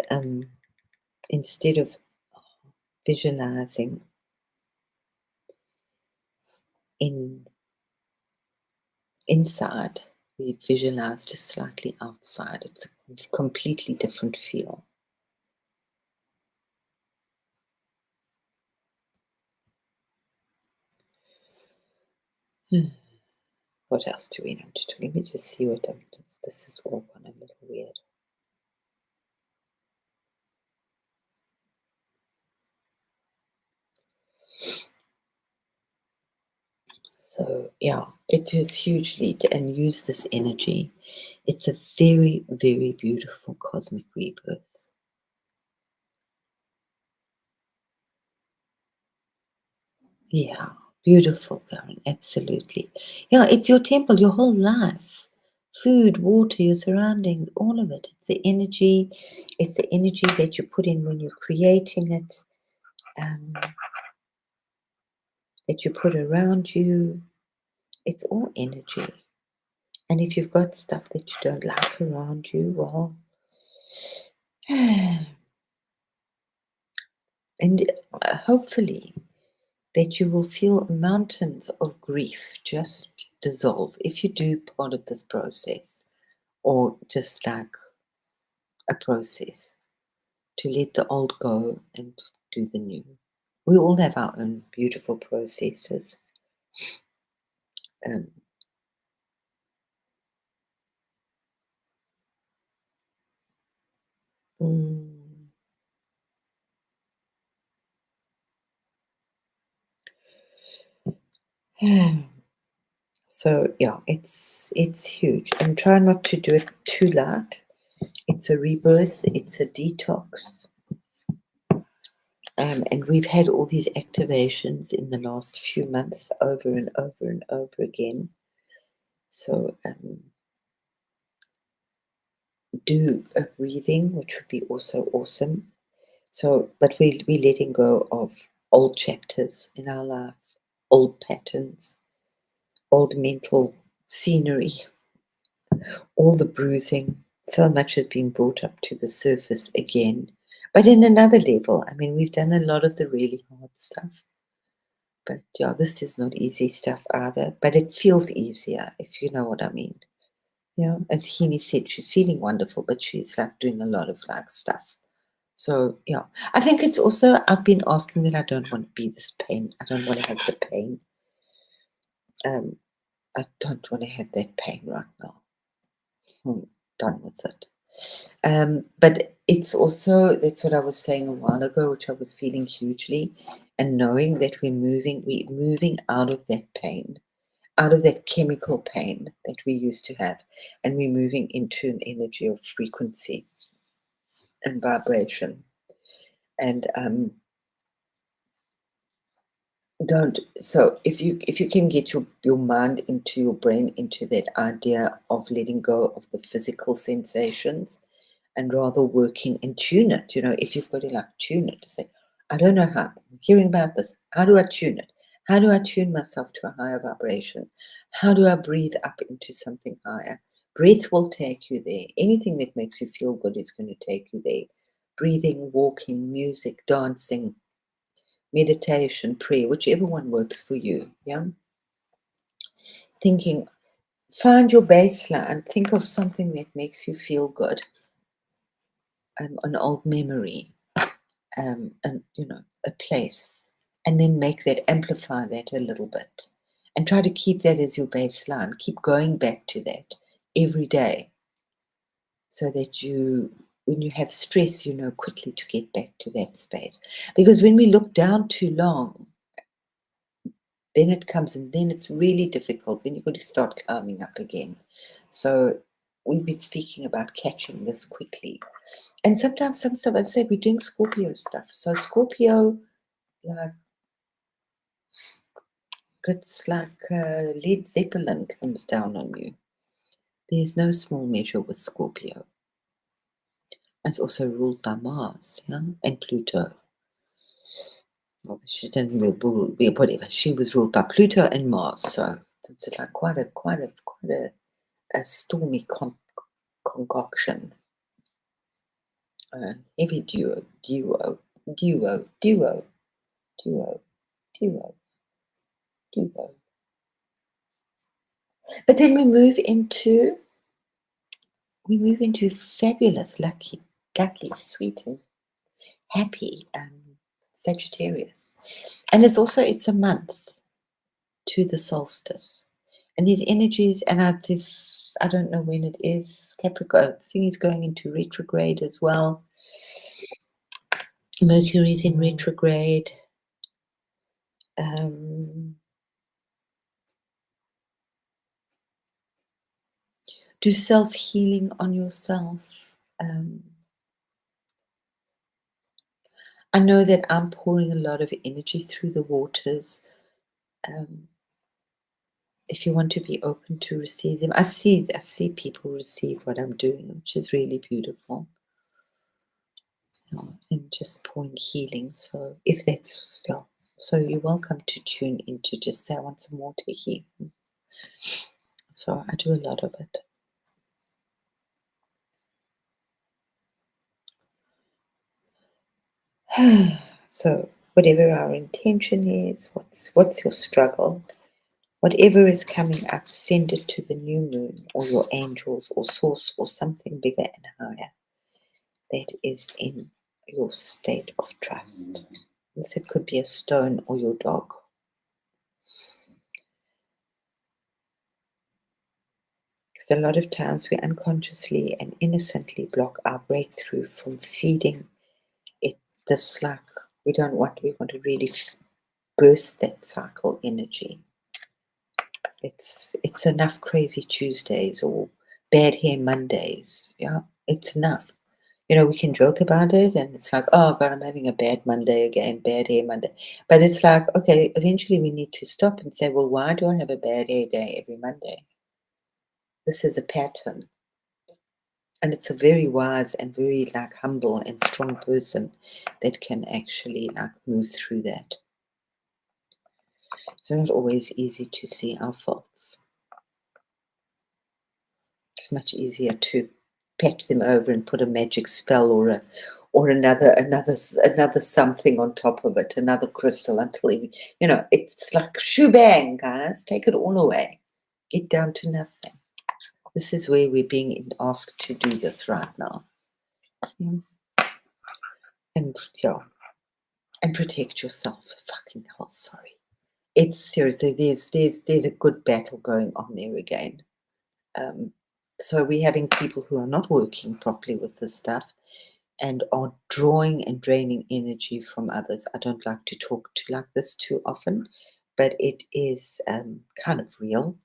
instead of visualizing inside, we visualize just slightly outside. It's a completely different feel. What else do we know to do? Let me just see what this is all gone a little weird. So yeah, it is hugely, and use this energy. It's a very, very beautiful cosmic rebirth. Yeah, beautiful, Karen, absolutely. Yeah, it's your temple, your whole life. Food, water, your surroundings, all of it. It's the energy. It's the energy that you put in when you're creating it, that you put around you. It's all energy. And if you've got stuff that you don't like around you, well, and hopefully that you will feel mountains of grief just dissolve if you do part of this process, or just like a process to let the old go and do the new. We all have our own beautiful processes. Um, mm, so yeah, it's huge, and try not to do it too loud. It's a rebirth, it's a detox. And we've had all these activations in the last few months over and over and over again. So do a breathing, which would be also awesome. So, but we're letting go of old chapters in our life, old patterns, old mental scenery, all the bruising. So much has been brought up to the surface again. But in another level, I mean, we've done a lot of the really hard stuff. But yeah, this is not easy stuff either. But it feels easier, if you know what I mean. Yeah, as Heaney said, she's feeling wonderful, but she's like doing a lot of like stuff. So yeah, I think it's also, I've been asking that I don't want to be this pain. I don't want to have the pain. I don't want to have that pain right now. I'm done with it. But it's also, that's what I was saying a while ago, which I was feeling hugely, and knowing that we're moving out of that pain, out of that chemical pain that we used to have, and we're moving into an energy of frequency and vibration. And don't so if you can get your mind into your brain into that idea of letting go of the physical sensations, and rather working and tune it. You know, if you've got to like tune it, to say, I don't know how, I'm hearing about this, how do I tune it? How do I tune myself to a higher vibration? How do I breathe up into something higher? Breath will take you there. Anything that makes you feel good is going to take you there. Breathing, walking, music, dancing, meditation, prayer, whichever one works for you. Yeah. Thinking, find your baseline, think of something that makes you feel good, an old memory, and you know, a place, and then amplify that a little bit, and try to keep that as your baseline. Keep going back to that every day, so that when you have stress, you know quickly to get back to that space. Because when we look down too long, then it comes, and then it's really difficult. Then you've got to start climbing up again. So we've been speaking about catching this quickly. And sometimes some of us say we're doing Scorpio stuff. So Scorpio, like, it's like Led Zeppelin comes down on you. There's no small measure with Scorpio. It's also ruled by Mars, yeah, and Pluto. Well, she didn't rule, whatever. She was ruled by Pluto and Mars, so it's like quite a stormy concoction. Heavy duo. But then we move into fabulous, lucky, sweet, and happy Sagittarius. And it's a month to the solstice. And these energies, and I don't know when it is, Capricorn, I think is going into retrograde as well. Mercury's in retrograde. Do self-healing on yourself. I know that I'm pouring a lot of energy through the waters. If you want to be open to receive them, I see people receive what I'm doing, which is really beautiful. And just pouring healing. So if that's, so you're welcome to tune in to just say, I want some water here. So I do a lot of it. So whatever our intention is, what's your struggle, whatever is coming up, send it to the new moon or your angels or source or something bigger and higher that is in your state of trust. This, it could be a stone or your dog. Because a lot of times we unconsciously and innocently block our breakthrough from feeding it this, like, we want to really burst that cycle energy. It's enough crazy Tuesdays or bad hair Mondays. Yeah, it's enough. We can joke about it, and it's like, oh God, I'm having a bad Monday again, bad hair Monday. But it's like, okay, eventually we need to stop and say, well, why do I have a bad hair day every Monday? This is a pattern. And it's a very wise and very humble and strong person that can actually move through that. It's not always easy to see our faults. It's much easier to patch them over and put a magic spell or another something on top of it, another crystal, until it's like shoo bang, guys, take it all away, get down to nothing. This is where we're being asked to do this right now. And protect yourself. Fucking hell, sorry. It's seriously, there's a good battle going on there again. So we're having people who are not working properly with this stuff and are drawing and draining energy from others. I don't like to talk to like this too often, but it is kind of real.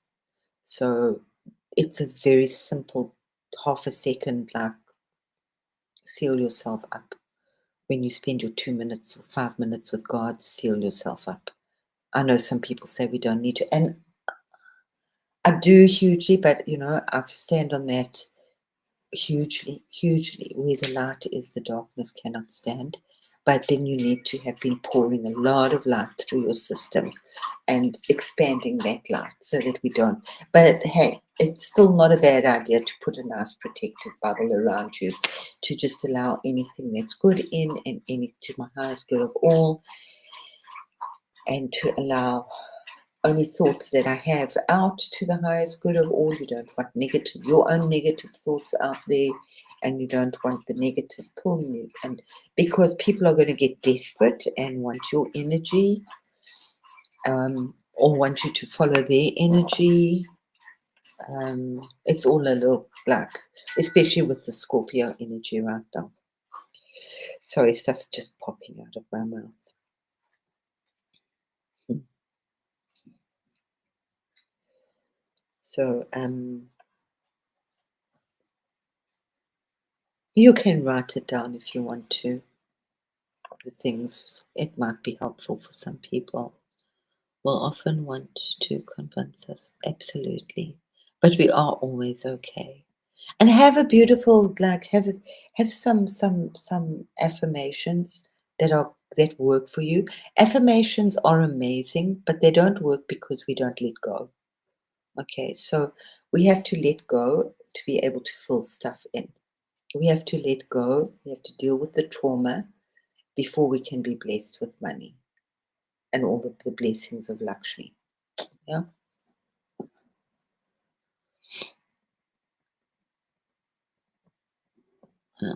So it's a very simple half a second, seal yourself up. When you spend your 2 minutes or 5 minutes with God, seal yourself up. I know some people say we don't need to, and I do hugely, but I stand on that hugely. Where the light is, the darkness cannot stand. But then you need to have been pouring a lot of light through your system and expanding that light so that we don't. But hey, it's still not a bad idea to put a nice protective bubble around you, to just allow anything that's good in, and any to my highest good of all, and to allow only thoughts that I have out to the highest good of all. You don't want your own negative thoughts out there. and you don't want the negative pulling you. And because people are going to get desperate and want your energy, or want you to follow their energy. It's all a little black, especially with the Scorpio energy right now. Sorry, stuff's just popping out of my mouth. So you can write it down if you want to. The things, it might be helpful for some people. Will often want to convince us, absolutely, but we are always okay. And have a beautiful, like, have some affirmations that work for you. Affirmations are amazing, but they don't work because we don't let go. Okay, so we have to let go to be able to fill stuff in. We have to let go. We have to deal with the trauma before we can be blessed with money and all of the blessings of Lakshmi. Yeah. Yeah.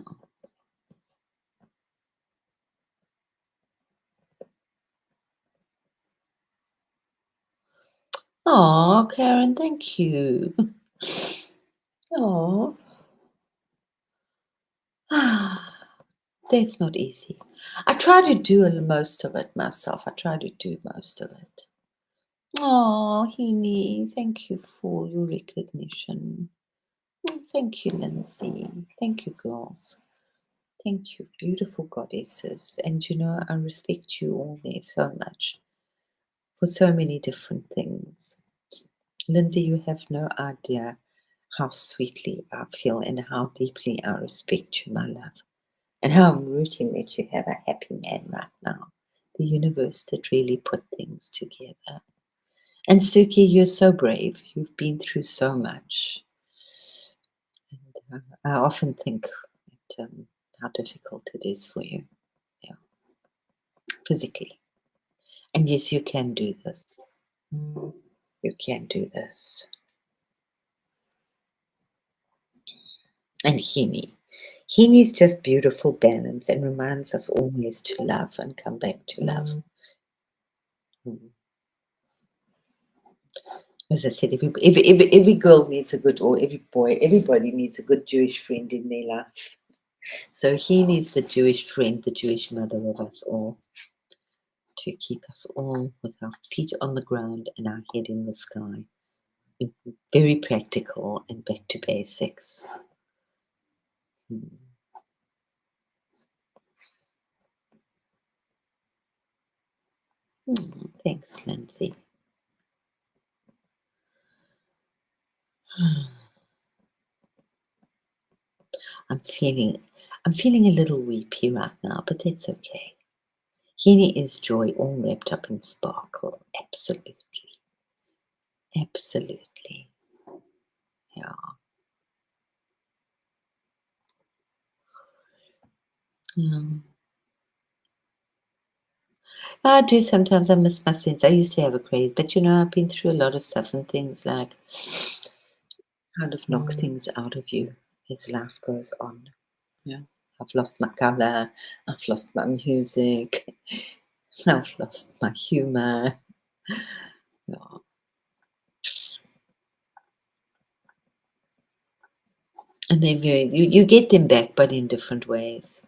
Oh, Karen, thank you. Oh, that's not easy. I try to do most of it myself. I try to do most of it. Oh, Heaney, thank you for your recognition. Thank you, Lindsay. Thank you, girls. Thank you, beautiful goddesses. And I respect you all there so much for so many different things. Lindsay, you have no idea how sweetly I feel and how deeply I respect you, my love. And how I'm rooting that you have a happy man right now. The universe that really put things together. And Suki, you're so brave. You've been through so much. And I often think that, how difficult it is for you, yeah, physically. And yes, you can do this. You can do this. And Hini. Hini is just beautiful balance and reminds us always to love and come back to love. As I said, every girl needs a good, or every boy, everybody needs a good Jewish friend in their life. So he needs the Jewish friend, the Jewish mother of us all, to keep us all with our feet on the ground and our head in the sky. Very practical and back to basics. Thanks, Lindsay. I'm feeling a little weepy right now, but that's okay. Here is joy all wrapped up in sparkle. Absolutely. Absolutely. Yeah. I do sometimes. I miss my sense. I used to have a craze, but I've been through a lot of stuff and things like kind of knock things out of you as life goes on. Yeah. I've lost my color. I've lost my music. I've lost my humor. Yeah. And they're you get them back, but in different ways.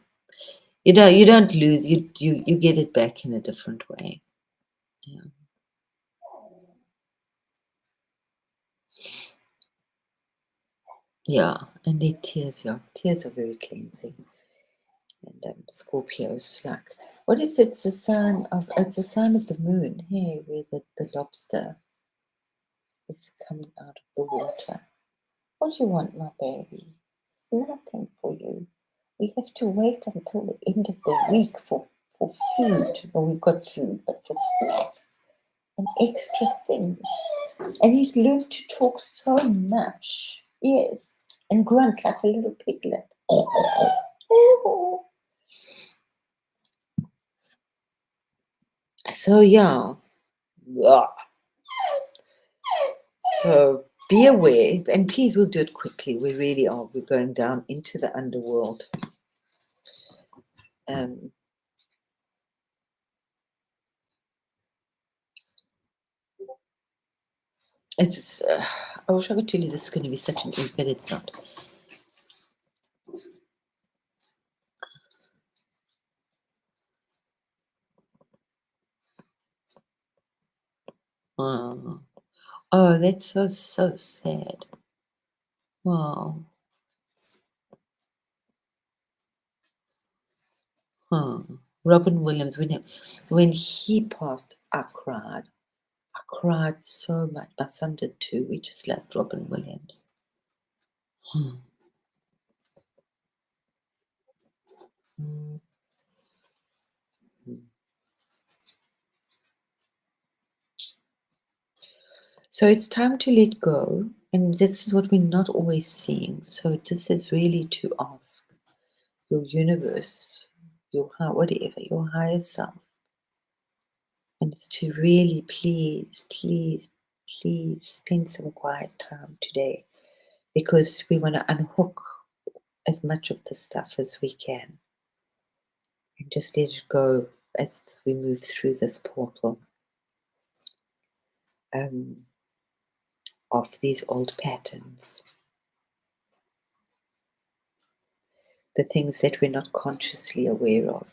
You don't lose. You get it back in a different way. Yeah. Yeah, and the tears, yeah, tears are very cleansing. And Scorpio's like, what is it? It's the sign of the moon. Hey, where the lobster is coming out of the water. What do you want, my baby? It's nothing for you. We have to wait until the end of the week for food. Well, we've got food, but for snacks and extra things. And he's learned to talk so much. Yes. And grunt like a little piglet. So, yeah. So, be aware, and please, we'll do it quickly. We really are. We're going down into the underworld. It's. I wish I could tell you this is going to be such an ease, but it's not. Oh, oh, that's so sad. Wow. Robin Williams, when he passed, I cried. I cried so much. My son did too. We just loved Robin Williams. So it's time to let go, and this is what we're not always seeing. So this is really to ask your universe, your whatever, your higher self, and it's to really please spend some quiet time today, because we want to unhook as much of the stuff as we can and just let it go as we move through this portal of these old patterns, the things that we're not consciously aware of.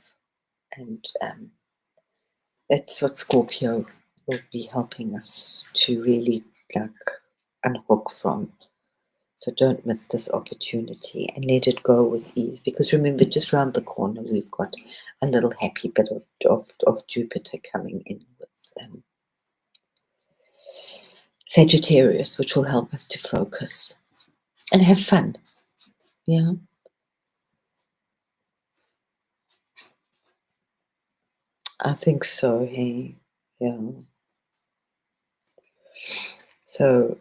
And that's what Scorpio will be helping us to really unhook from. So don't miss this opportunity and let it go with ease, because remember, just around the corner we've got a little happy bit of Jupiter coming in with Sagittarius, which will help us to focus and have fun. Yeah. I think so, hey. Yeah. So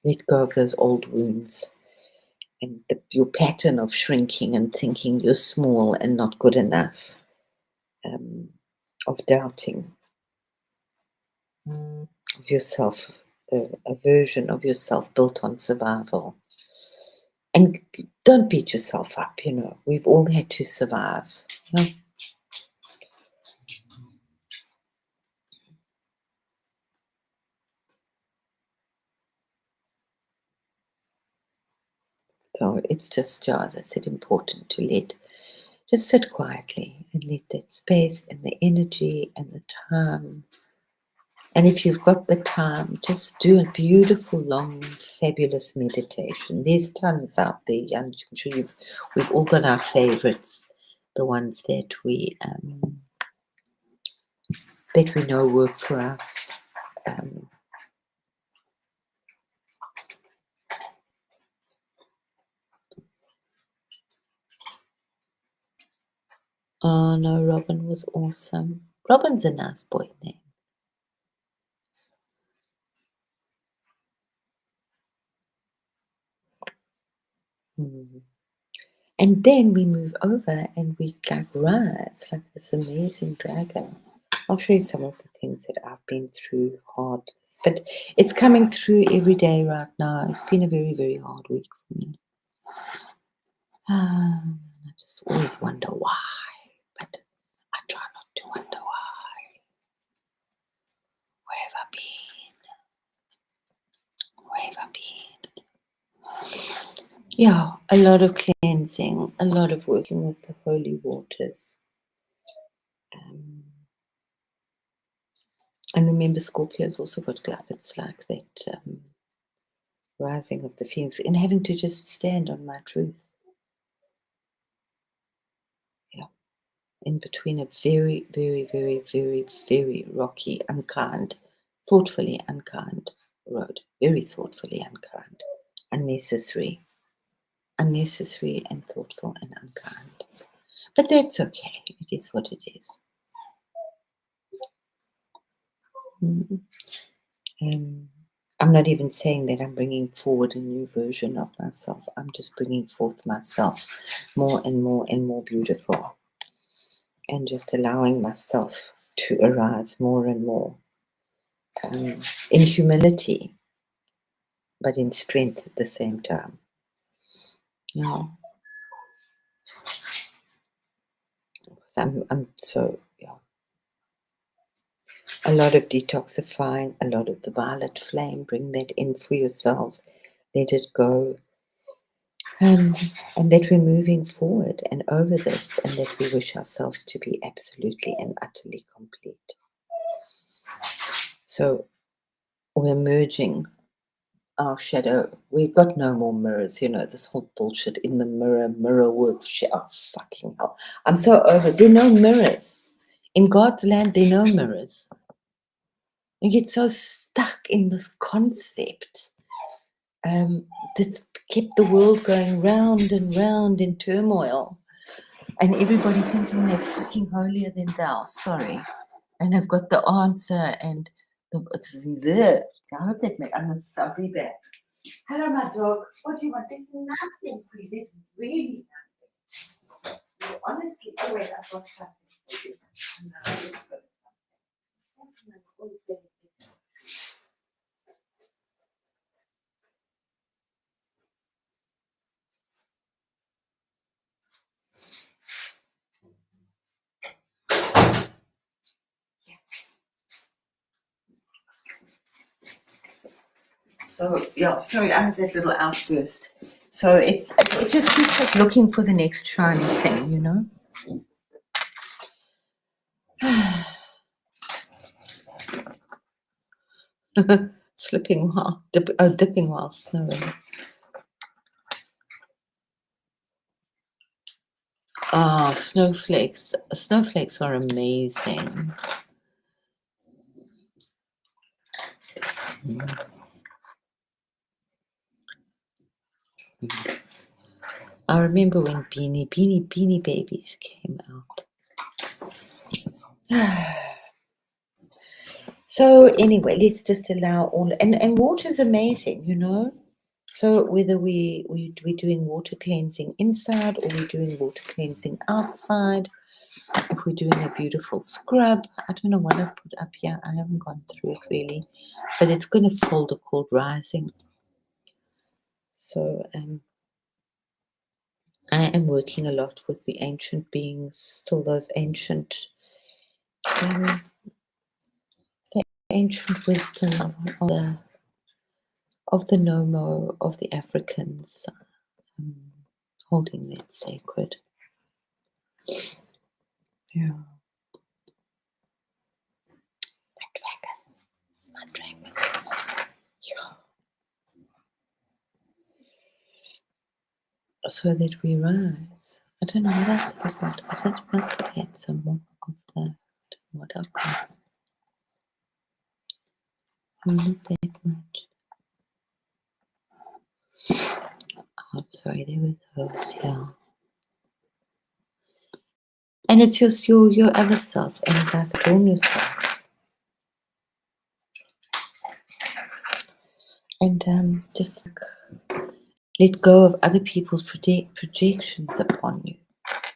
let go of those old wounds and your pattern of shrinking and thinking you're small and not good enough, of doubting of yourself, a version of yourself built on survival. And don't beat yourself up, we've all had to survive. So it's just, as I said, important to just sit quietly and let that space and the energy and the time. And if you've got the time, just do a beautiful, long, fabulous meditation. There's tons out there. I'm sure we've all got our favorites, the ones that we know work for us. Oh no, Robin was awesome. Robin's a nice boy name. And then we move over and we rise like this amazing dragon. I'll show you some of the things that I've been through hard, but it's coming through every day right now. It's been a very, very hard week for me. I just always wonder why, but I try not to wonder why. Where have I been? Yeah, a lot of cleansing, a lot of working with the holy waters. And remember, Scorpio's also got it's like that rising of the phoenix and having to just stand on my truth. Yeah. In between a very, very, very, very, very rocky, unkind, thoughtfully unkind road. Very thoughtfully unkind. Unnecessary and thoughtful and unkind. But that's okay. It is what it is. I'm not even saying that I'm bringing forward a new version of myself. I'm just bringing forth myself more and more and more beautiful, and just allowing myself to arise more and more in humility, but in strength at the same time. Yeah. So I'm so, yeah. A lot of detoxifying, a lot of the violet flame, bring that in for yourselves, let it go. And that we're moving forward and over this, and that we wish ourselves to be absolutely and utterly complete. So we're merging our shadow. We've got no more mirrors, this whole bullshit in the mirror work shit. Oh, fucking hell. I'm so over it. There are no mirrors. In God's land, there are no mirrors. You get so stuck in this concept that's kept the world going round and round in turmoil. And everybody thinking they're fucking holier than thou. Sorry. And I've got the answer and it's there. I hope that makes. I'll be back. Hello, my dog. What do you want? There's nothing for you. There's really nothing. You honestly, oh wait, I've got something for you. No, let's go with something. So yeah, sorry, I had that little outburst. So it just keeps us looking for the next shiny thing, Slipping while dipping while snowing. Ah, snowflakes. Snowflakes are amazing. I remember when Beanie Babies came out. So anyway, let's just allow all, and water's amazing, So whether we're doing water cleansing inside or we're doing water cleansing outside, if we're doing a beautiful scrub, I don't know what I've put up here. I haven't gone through it really, but it's going to folder called Rising. So I am working a lot with the ancient beings, still those ancient wisdom of the Nomo, of the Africans, holding that sacred. Yeah. My dragon. Yeah. So that we rise. I don't know what else I got. I must have had some more of that. What I've got. Not that much. Oh, sorry, there were those, yeah. And it's just your other self, and about drawn yourself. And just let go of other people's projections upon you.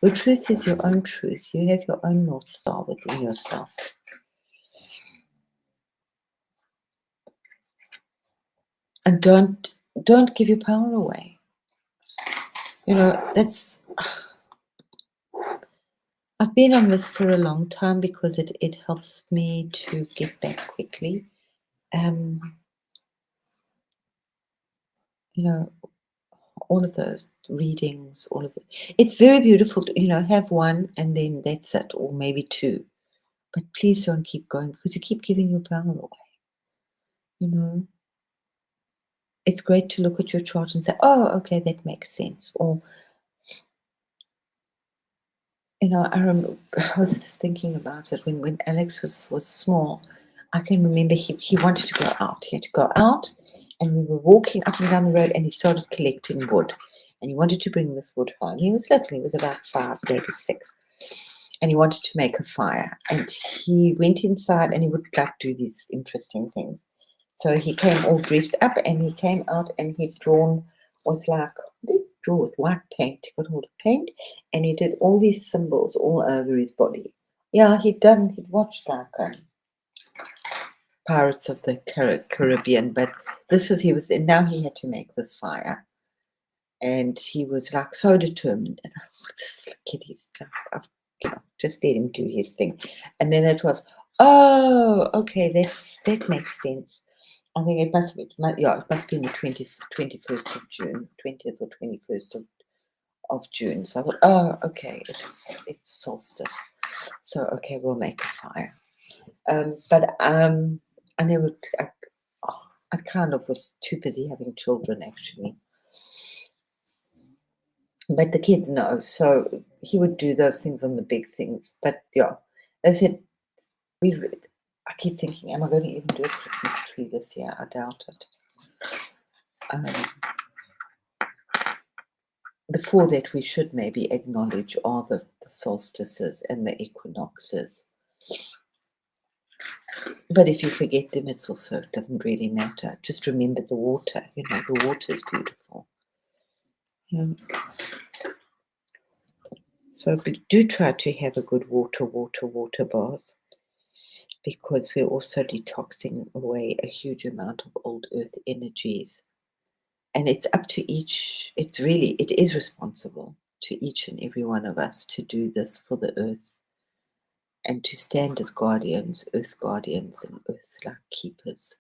Your truth is your own truth. You have your own North Star within yourself. And don't give your power away. That's. I've been on this for a long time because it helps me to get back quickly. All of those readings, it's very beautiful to, have one and then that's it, or maybe two. But please don't keep going because you keep giving your power away. It's great to look at your chart and say, oh, okay, that makes sense. Or, I was just thinking about it when Alex was small. I can remember he wanted to go out. He had to go out, and we were walking up and down the road, and he started collecting wood. And he wanted to bring this wood home. He was little. He was about 5, maybe 6. And he wanted to make a fire. And he went inside, and he would do these interesting things. So he came all dressed up, and he came out, and he'd drawn with white paint. He got hold of paint, and he did all these symbols all over his body. Yeah, he'd watched Pirates of the Caribbean, but this was and now he had to make this fire, and he was like so determined. And this kid, he's like, just let him do his thing. And then it was, oh, okay, that makes sense. I think it must be, it must be in the 21st of June, 20th or 21st of June. So I thought, oh, okay, it's solstice. So okay, we'll make a fire. But I never, I kind of was too busy having children actually. But the kids know, so he would do those things on the big things. But yeah, as I said, I keep thinking, am I going to even do a Christmas tree this year? I doubt it. The four that we should maybe acknowledge are the solstices and the equinoxes. But if you forget them, it doesn't really matter. Just remember the water. The water is beautiful. So do try to have a good water bath, because we're also detoxing away a huge amount of old earth energies. And it's up to it is responsible to each and every one of us to do this for the earth and to stand as guardians, earth guardians and earth like keepers.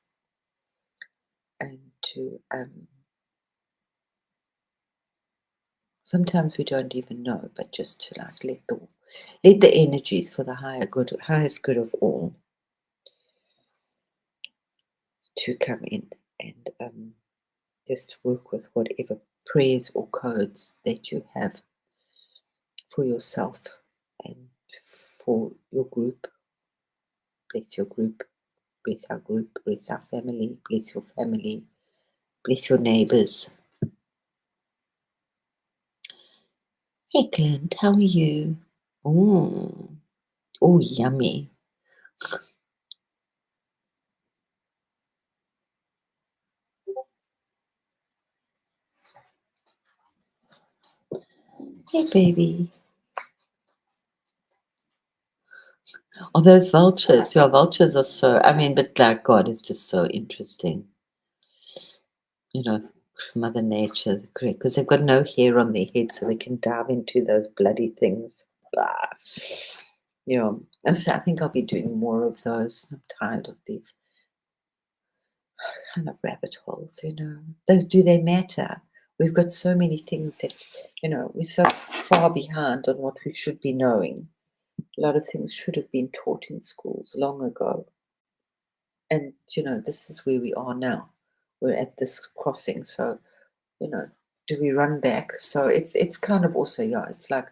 And to sometimes we don't even know, but just to like let the energies for the highest good of all to come in and just work with whatever prayers or codes that you have for yourself and for your group. Bless your group, bless our group, bless our family, bless your family, bless your neighbors. Hey Clint, how are you? Oh, yummy. Hey baby. Oh, those vultures. Your vultures are so, but like God is just so interesting. Mother Nature, because they've got no hair on their head, so they can dive into those bloody things. Blah. Yeah, and so I think I'll be doing more of those. I'm tired of these kind of rabbit holes, Do they matter? We've got so many things that, we're so far behind on what we should be knowing. A lot of things should have been taught in schools long ago. And, this is where we are now. We're at this crossing. So, do we run back? So it's kind of also, it's like,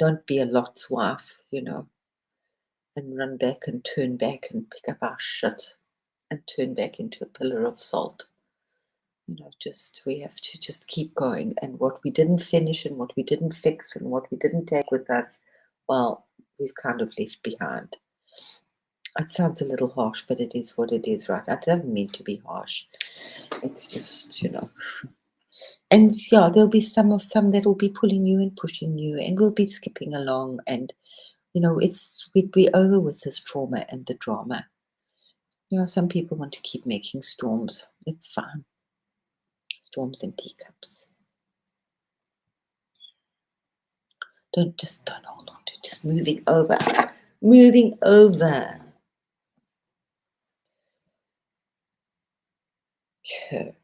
don't be a Lot's wife, and run back and turn back and pick up our shit and turn back into a pillar of salt. We have to just keep going. And what we didn't finish and what we didn't fix and what we didn't take with us, well, we've kind of left behind. It sounds a little harsh, but it is what it is, right? It doesn't mean to be harsh. It's just, And yeah, there'll be some that will be pulling you and pushing you, and we'll be skipping along. And, we'd be over with this trauma and the drama. Some people want to keep making storms. It's fine. Storms and teacups. Don't hold on to it. Just moving over. Moving over. Okay.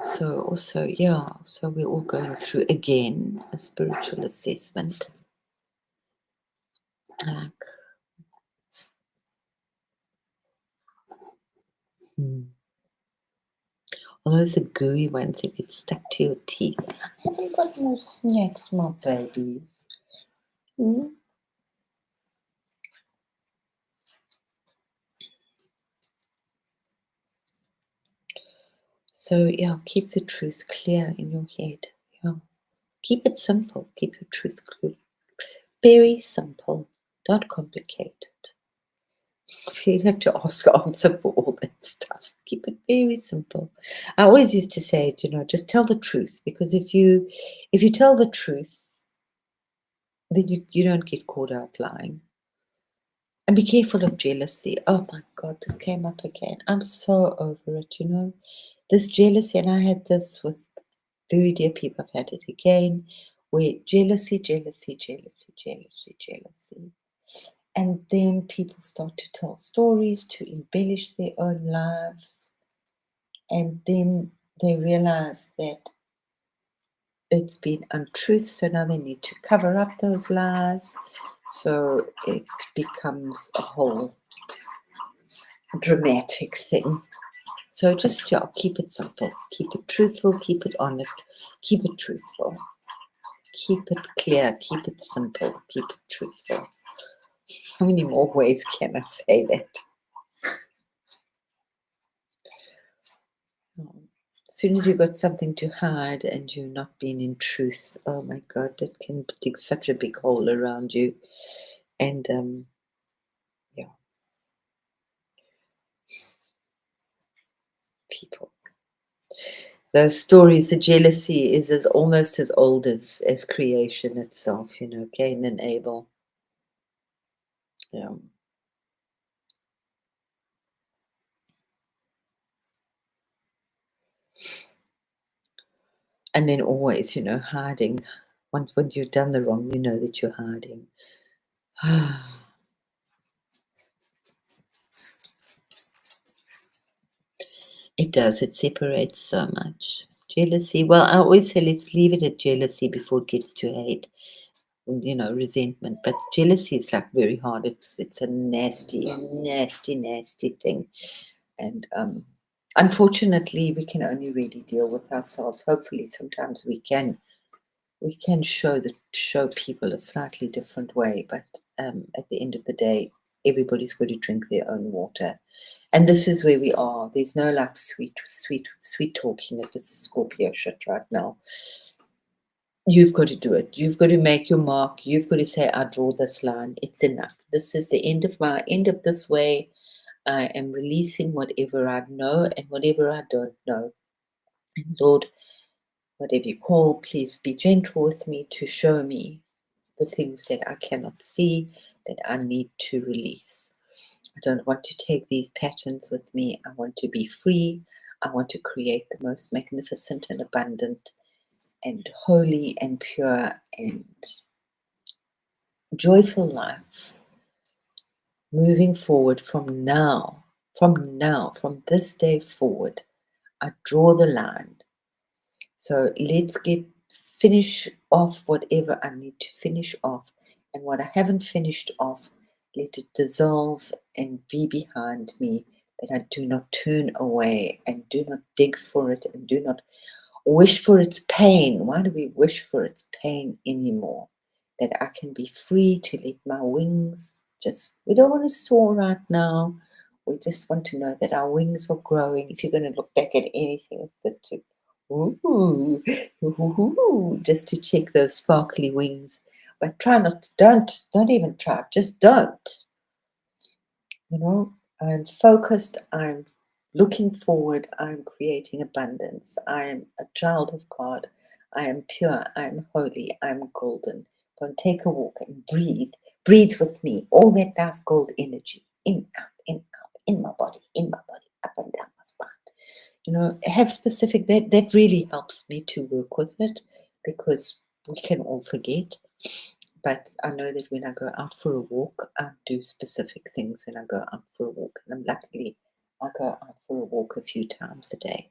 So also, so we're all going through again a spiritual assessment. Like, all those are gooey ones that get stuck to your teeth. I haven't got no snacks, my baby. So keep the truth clear in your head. Keep it simple. Keep your truth clear. Very simple. Don't complicate it. So you have to answer for all that stuff. Keep it very simple. I always used to say, just tell the truth, because if you tell the truth, then you don't get caught out lying. And be careful of jealousy. Oh my God, this came up again. I'm so over it, you know. This jealousy, and I had this with very dear people. I've had it again, where jealousy, jealousy, jealousy, jealousy, jealousy. And then people start to tell stories to embellish their own lives. And then they realize that it's been untruth, so now they need to cover up those lies. So it becomes a whole dramatic thing. So just keep it simple, keep it truthful, keep it honest, keep it truthful, keep it clear, keep it simple, keep it truthful. How many more ways can I say that? As soon as you've got something to hide and you're not being in truth, oh my God, that can dig such a big hole around you. And yeah, people. Those stories, the jealousy is as almost as old as creation itself, you know, Cain and Abel. Yeah. And then always, you know, hiding. Once when you've done the wrong, you know that you're hiding. It does. It separates so much. Jealousy. Well, I always say let's leave it at jealousy before it gets to hate. You know, resentment. But jealousy is like very hard. It's a nasty, nasty, nasty thing. And unfortunately, we can only really deal with ourselves. Hopefully, sometimes we can show people a slightly different way, but at the end of the day, everybody's got to drink their own water. And this is where we are. There's no like sweet talking if this is Scorpio shit right now. You've got to do it. You've got to make your mark. You've got to say, I draw this line. It's enough. This is the end of this way. I am releasing whatever I know and whatever I don't know. And Lord, whatever you call, please be gentle with me to show me the things that I cannot see, that I need to release. I don't want to take these patterns with me. I want to be free. I want to create the most magnificent and abundant and holy and pure and joyful life moving forward from now, from this day forward. I draw the line. So let's finish off whatever I need to finish off. And what I haven't finished off, let it dissolve and be behind me, that I do not turn away and do not dig for it and do not wish for its pain. Why do we wish for its pain anymore? That I can be free to let my wings we don't want to soar right now. We just want to know that our wings are growing. If you're going to look back at anything, it's just to, ooh, ooh, just to check those sparkly wings. But try not to, don't even try, just don't. You know, I'm focused, I'm looking forward, I'm creating abundance, I am a child of God, I am pure, I am holy, I am golden. Go and take a walk and breathe. Breathe with me. All that nice gold energy. In, out, in my body, up and down my spine. You know, have specific that really helps me to work with it because we can all forget. But I know that when I go out for a walk, I do specific things when I go out for a walk. And luckily, I go out for a walk a few times a day.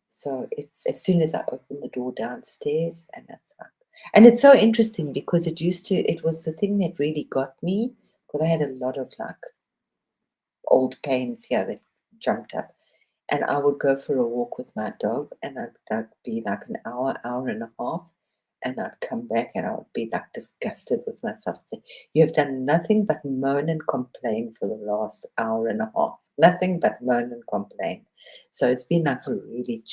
So it's as soon as I open the door downstairs, and that's like, and it's so interesting because it was the thing that really got me because I had a lot of like old pains here that jumped up. And I would go for a walk with my dog, and I'd be like an hour and a half, and I'd come back and I would be like disgusted with myself and say, you have done nothing but moan and complain for the last hour and a half. Nothing but moan and complain. So it's been like a really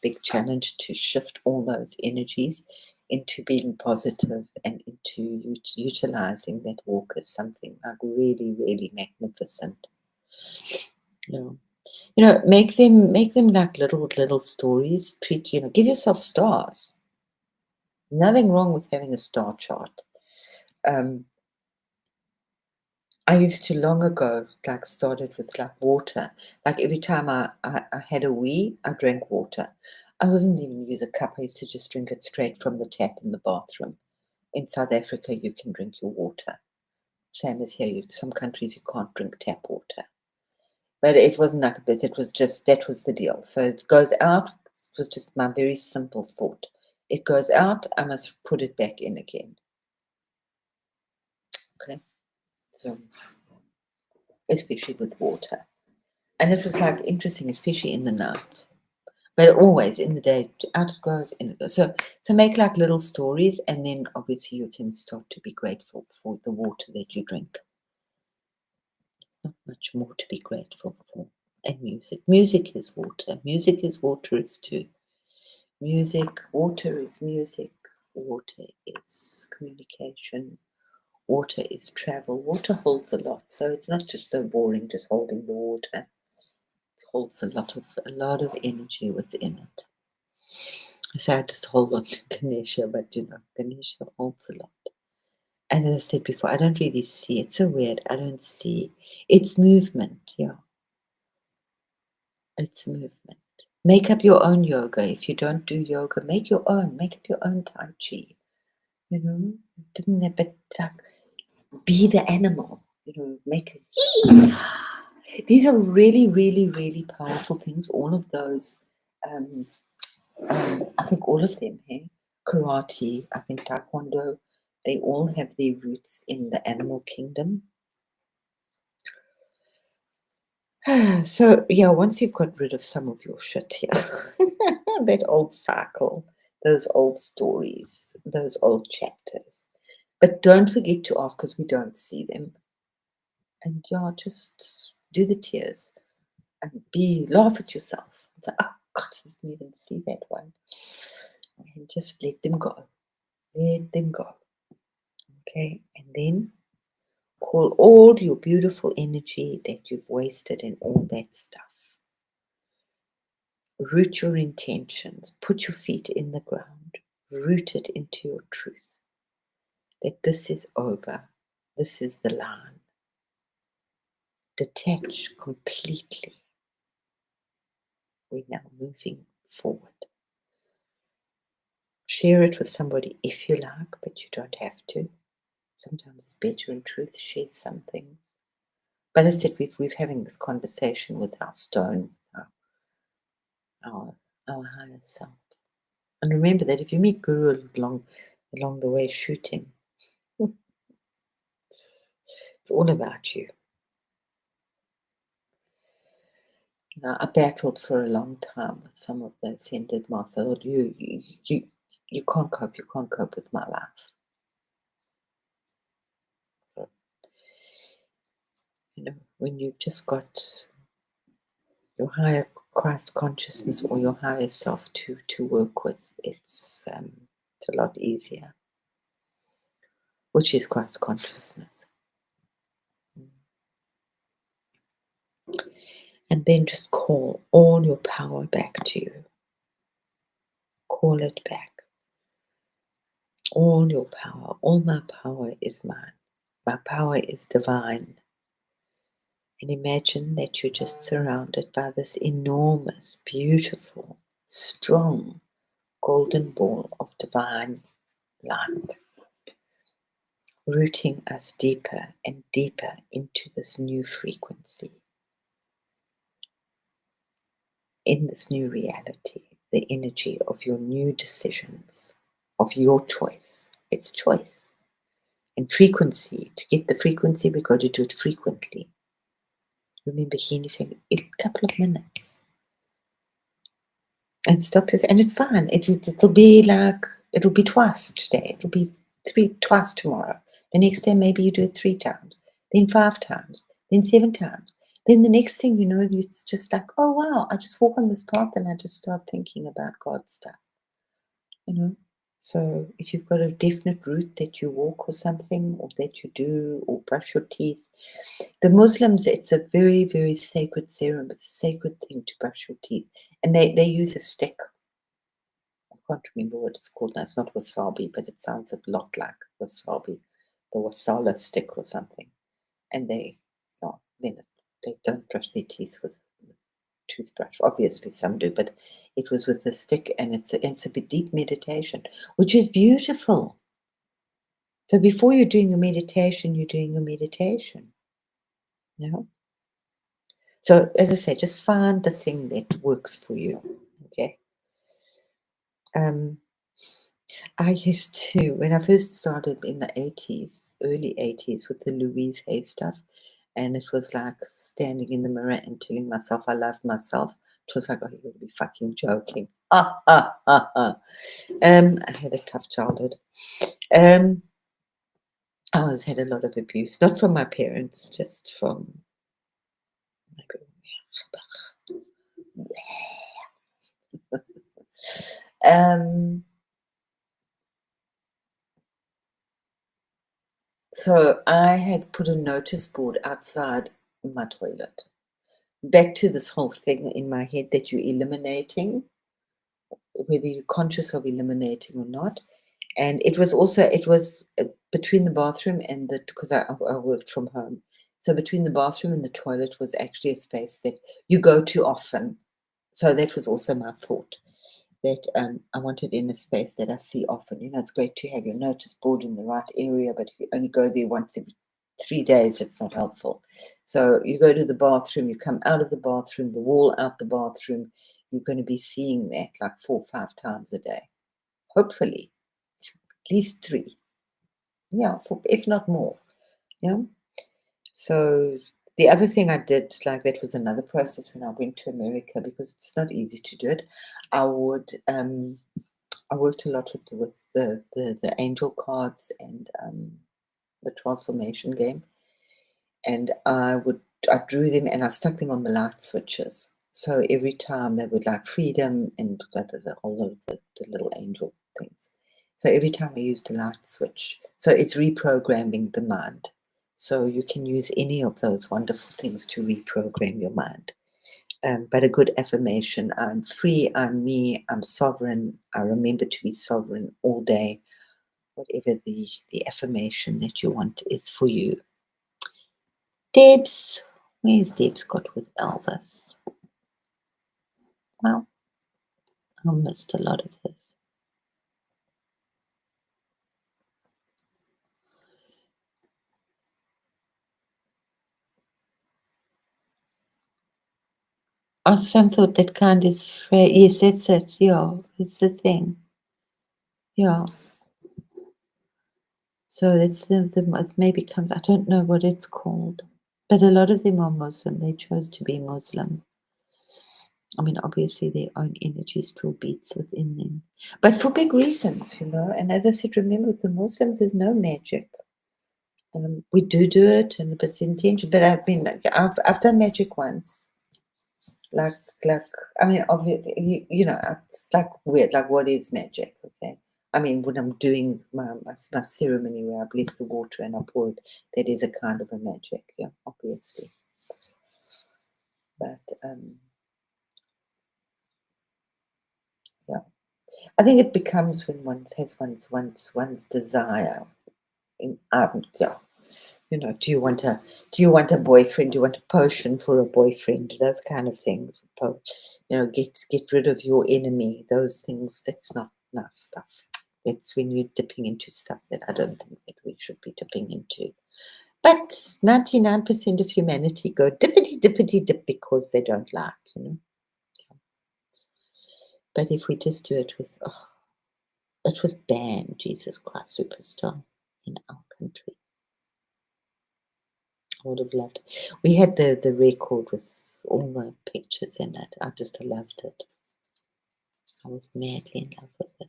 big challenge to shift all those energies into being positive and into utilizing that walk as something like really, really magnificent. Yeah. You know, make them like little stories. Give yourself stars. Nothing wrong with having a star chart. Um, I used to long ago, like, started with like water. Like every time I had a wee, I drank water. I wouldn't even use a cup. I used to just drink it straight from the tap in the bathroom. In South Africa, you can drink your water. Same as here, some countries you can't drink tap water. But it wasn't like a bit, it was just that was the deal. So it goes out. It was just my very simple thought. It goes out, I must put it back in again. Okay. So especially with water. And it was like interesting, especially in the night. But always in the day, out it goes, in it goes. So make like little stories, and then obviously you can start to be grateful for the water that you drink. Not much more to be grateful for. And music. Music is water. Music is waterous too. Music, water is music. Water is communication. Water is travel. Water holds a lot. So it's not just so boring just holding the water. It holds a lot of energy within it. So I just hold on to Ganesha, but Ganesha holds a lot. And as I said before, I don't really see. It's so weird. I don't see. It's movement, yeah. It's movement. Make up your own yoga. If you don't do yoga, make your own. Make up your own Tai Chi. Didn't it? But be the animal. Make it. These are really, really, really powerful things. All of those. I think all of them. Hey, karate. I think taekwondo. They all have their roots in the animal kingdom. So yeah, once you've got rid of some of your shit here, that old cycle, those old stories, those old chapters. But don't forget to ask because we don't see them. And yeah, just do the tears and laugh at yourself. And say, oh God, I didn't even see that one. And just let them go. Let them go. Okay. And then call all your beautiful energy that you've wasted and all that stuff. Root your intentions. Put your feet in the ground. Root it into your truth. That this is over. This is the line. Detach completely. We're now moving forward. Share it with somebody if you like, but you don't have to. Sometimes it's better in truth, share some things. But as I said, we're having this conversation with our stone, our higher self. And remember that if you meet Guru along the way, shoot him. It's all about you. I battled for a long time with some of those ascended masters. I thought, you can't cope. You can't cope with my life. So, when you've just got your higher Christ consciousness or your higher self to work with, it's a lot easier. Which is Christ consciousness. And then just call all your power back to you. Call it back. All your power, all my power is mine. My power is divine. And imagine that you're just surrounded by this enormous, beautiful, strong, golden ball of divine light, rooting us deeper and deeper into this new frequency, in this new reality, the energy of your new decisions, of your choice. It's choice. And frequency. To get the frequency, we've got to do it frequently. Remember, Healy saying a couple of minutes. And stop yourself. And it's fine. It'll be twice today. It'll be twice tomorrow. The next day, maybe you do it 3 times, then 5 times, then 7 times. Then the next thing you know, it's just like, oh wow, I just walk on this path and I just start thinking about God's stuff. So if you've got a definite route that you walk or something, or that you do, or brush your teeth, the Muslims, it's a very, very sacred ceremony, it's a sacred thing to brush your teeth. And they use a stick. I can't remember what it's called now. It's not wasabi, but it sounds a lot like wasabi, the wasala stick or something. and they don't brush their teeth with toothbrush. Obviously, some do, but it was with a stick, and it's a bit deep meditation, which is beautiful. So before you're doing your meditation, you're doing your meditation. You know. So as I say, just find the thing that works for you. Okay. I used to, when I first started in the 80s, early 80s, with the Louise Hay stuff, and it was like standing in the mirror and telling myself I loved myself. It was like, oh, you're going to be fucking joking. I had a tough childhood. I always had a lot of abuse, not from my parents, just from my So I had put a notice board outside my toilet. Back to this whole thing in my head that you're eliminating, whether you're conscious of eliminating or not. And it was between the bathroom and because I worked from home. So between the bathroom and the toilet was actually a space that you go to often. So that was also my thought, that I wanted in a space that I see often. It's great to have your notice board in the right area, but if you only go there once every 3 days, it's not helpful. So you go to the bathroom, you come out of the bathroom, the wall out the bathroom, you're going to be seeing that like 4 or 5 times a day. Hopefully, at least 3. Yeah, if not more. Yeah. So the other thing I did, like that was another process when I went to America, because it's not easy to do it. I worked a lot with the angel cards and the transformation game, and I drew them and I stuck them on the light switches. So every time they would like freedom and all of the little angel things. So every time I used a light switch, so it's reprogramming the mind. So you can use any of those wonderful things to reprogram your mind. But a good affirmation: I'm free, I'm me, I'm sovereign, I remember to be sovereign all day. Whatever the affirmation that you want is for you. Debs, where's Debs got with Elvis? Well, I missed a lot of this. Oh, some thought that kind is free. Yes, that's it. Yeah, it's the thing. Yeah. So it's it maybe comes, I don't know what it's called. But a lot of them are Muslim. They chose to be Muslim. I mean, obviously their own energy still beats within them. But for big reasons, And as I said, remember, with the Muslims, there's no magic. We do it, and but it's intention. But I've done magic once. Like I mean, obviously, it's like weird. Like, what is magic? Okay. I mean, when I'm doing my ceremony where I bless the water and I pour it, that is a kind of a magic, yeah, obviously. But yeah, I think it becomes when one has one's desire. Yeah, do you want a boyfriend? Do you want a potion for a boyfriend? Those kind of things. Get rid of your enemy. Those things. That's not nice stuff. That's when you're dipping into stuff that I don't think that we should be dipping into. But 99% of humanity go dippity dip because they don't like. But if we just do it with, it was banned, Jesus Christ Superstar, in our country. I would have loved it. We had the record with all the pictures in it. I just loved it. I was madly in love with it.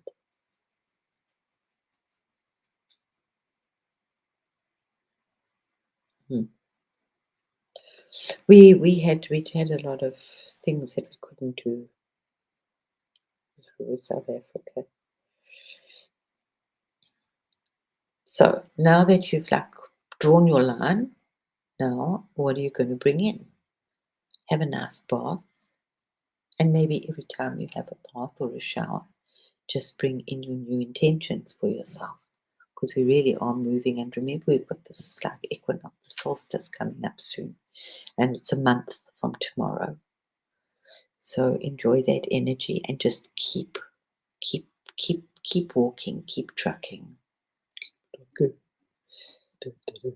We had a lot of things that we couldn't do with South Africa. So now that you've drawn your line, now what are you going to bring in? Have a nice bath, and maybe every time you have a bath or a shower, just bring in your new intentions for yourself. because we really are moving. And remember, we've got this like equinox, the solstice coming up soon, and it's a month from tomorrow. So enjoy that energy and just keep walking, keep trucking. Good.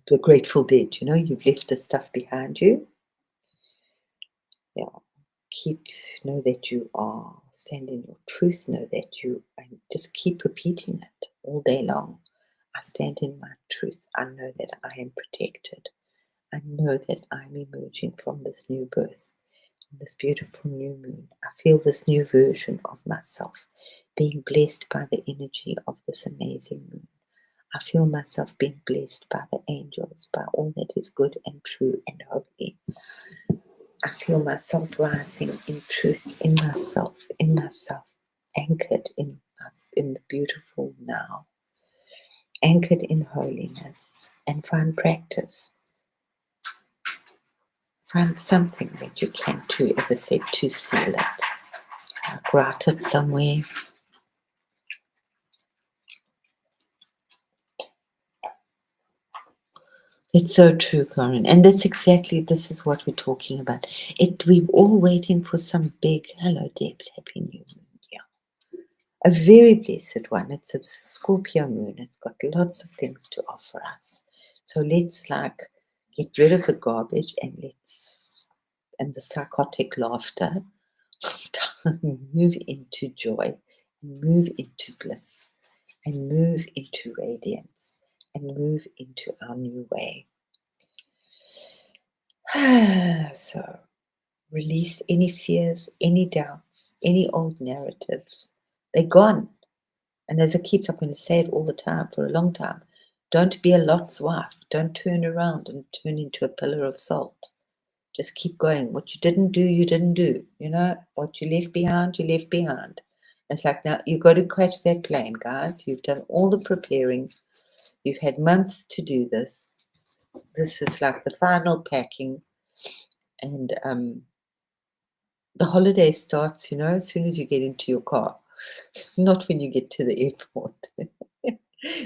The Grateful Dead, you've left the stuff behind you. Yeah. Know that you are, stand in your truth, know that you, and just keep repeating it all day long. I stand in my truth. I know that I am protected. I know that I'm emerging from this new birth, this beautiful new moon. I feel this new version of myself being blessed by the energy of this amazing moon. I feel myself being blessed by the angels, by all that is good and true and holy. I feel myself rising in truth, in myself, anchored in us, in the beautiful now, anchored in holiness, and find practice. Find something that you can do, as I said, to seal it. Write it somewhere. It's so true, Corinne. And that's exactly, this is what we're talking about. We're all waiting for some big, hello, Debs, happy new moon. Yeah. A very blessed one. It's a Scorpio moon. It's got lots of things to offer us. So let's get rid of the garbage and the psychotic laughter, move into joy, and move into bliss, and move into radiance, and move into our new way. So release any fears, any doubts, any old narratives. They're gone. And as I keep up and say it all the time for a long time, don't be a Lot's wife. Don't turn around and turn into a pillar of salt. Just keep going. What you didn't do, you didn't do. What you left behind, you left behind. It's like, now you've got to catch that plane, guys. You've done all the preparing. You've had months to do this. This is like the final packing. And the holiday starts, as soon as you get into your car, not when you get to the airport.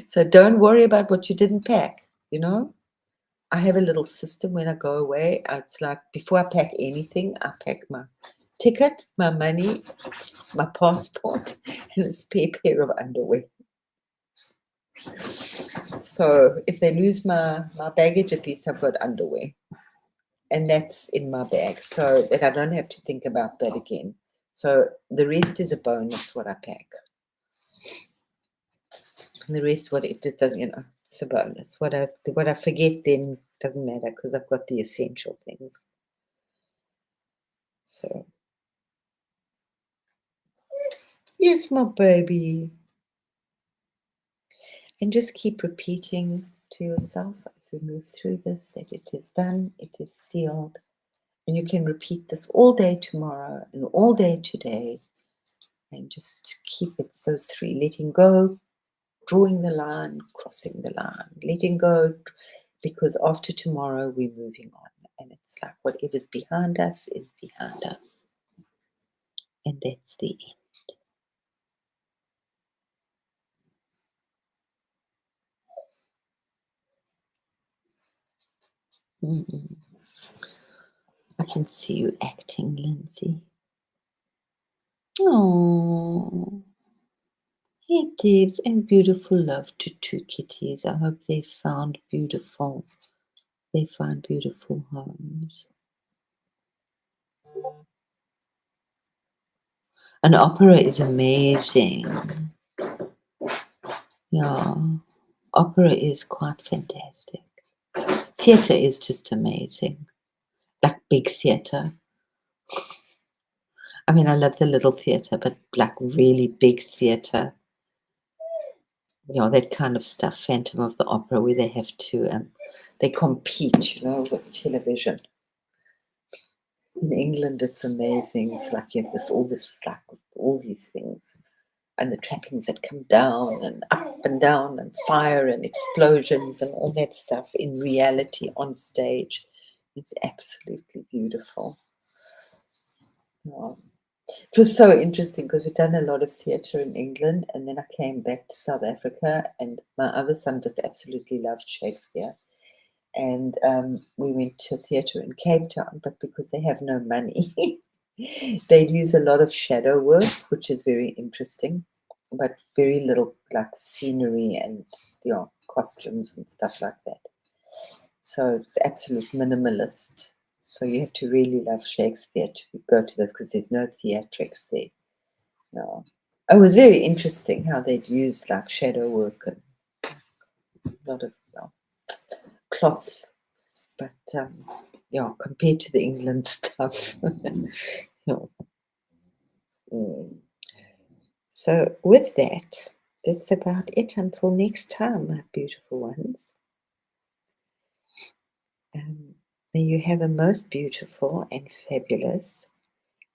So don't worry about what you didn't pack, I have a little system when I go away. It's like, before I pack anything, I pack my ticket, my money, my passport, and a spare pair of underwear. So if they lose my baggage, at least I've got underwear. And that's in my bag, so that I don't have to think about that again. So the rest is a bonus, what I pack. And the rest, what it doesn't, it's a bonus. What I forget then doesn't matter, because I've got the essential things. So, yes, my baby. And just keep repeating to yourself as we move through this that it is done, it is sealed. And you can repeat this all day tomorrow and all day today. And just keep it, those three: letting go, drawing the line, crossing the line, letting go, because after tomorrow we're moving on. And it's like, whatever's behind us is behind us. And that's the end. I can see you acting, Lindsay. Oh, hey, Debs, and beautiful love to two kitties. I hope they find beautiful homes. An opera is amazing. Yeah, opera is quite fantastic. Theatre is just amazing, like big theatre. I mean, I love the little theatre, but like really big theatre, that kind of stuff. Phantom of the Opera, where they have to, they compete, with television. In England, it's amazing. It's like you have all these things, and the trappings that come down and up and down, and fire and explosions and all that stuff in reality on stage. It's absolutely beautiful. It was so interesting because we'd done a lot of theatre in England, and then I came back to South Africa, and my other son just absolutely loved Shakespeare. And we went to theatre in Cape Town, but because they have no money, they use a lot of shadow work, which is very interesting, but very little like scenery and costumes and stuff like that. So it's absolute minimalist. So you have to really love Shakespeare to go to this because there's no theatrics there. Yeah. It was very interesting how they'd used like shadow work and a lot of cloth. But compared to the England stuff. Yeah. So with that, that's about it until next time, my beautiful ones. May you have a most beautiful and fabulous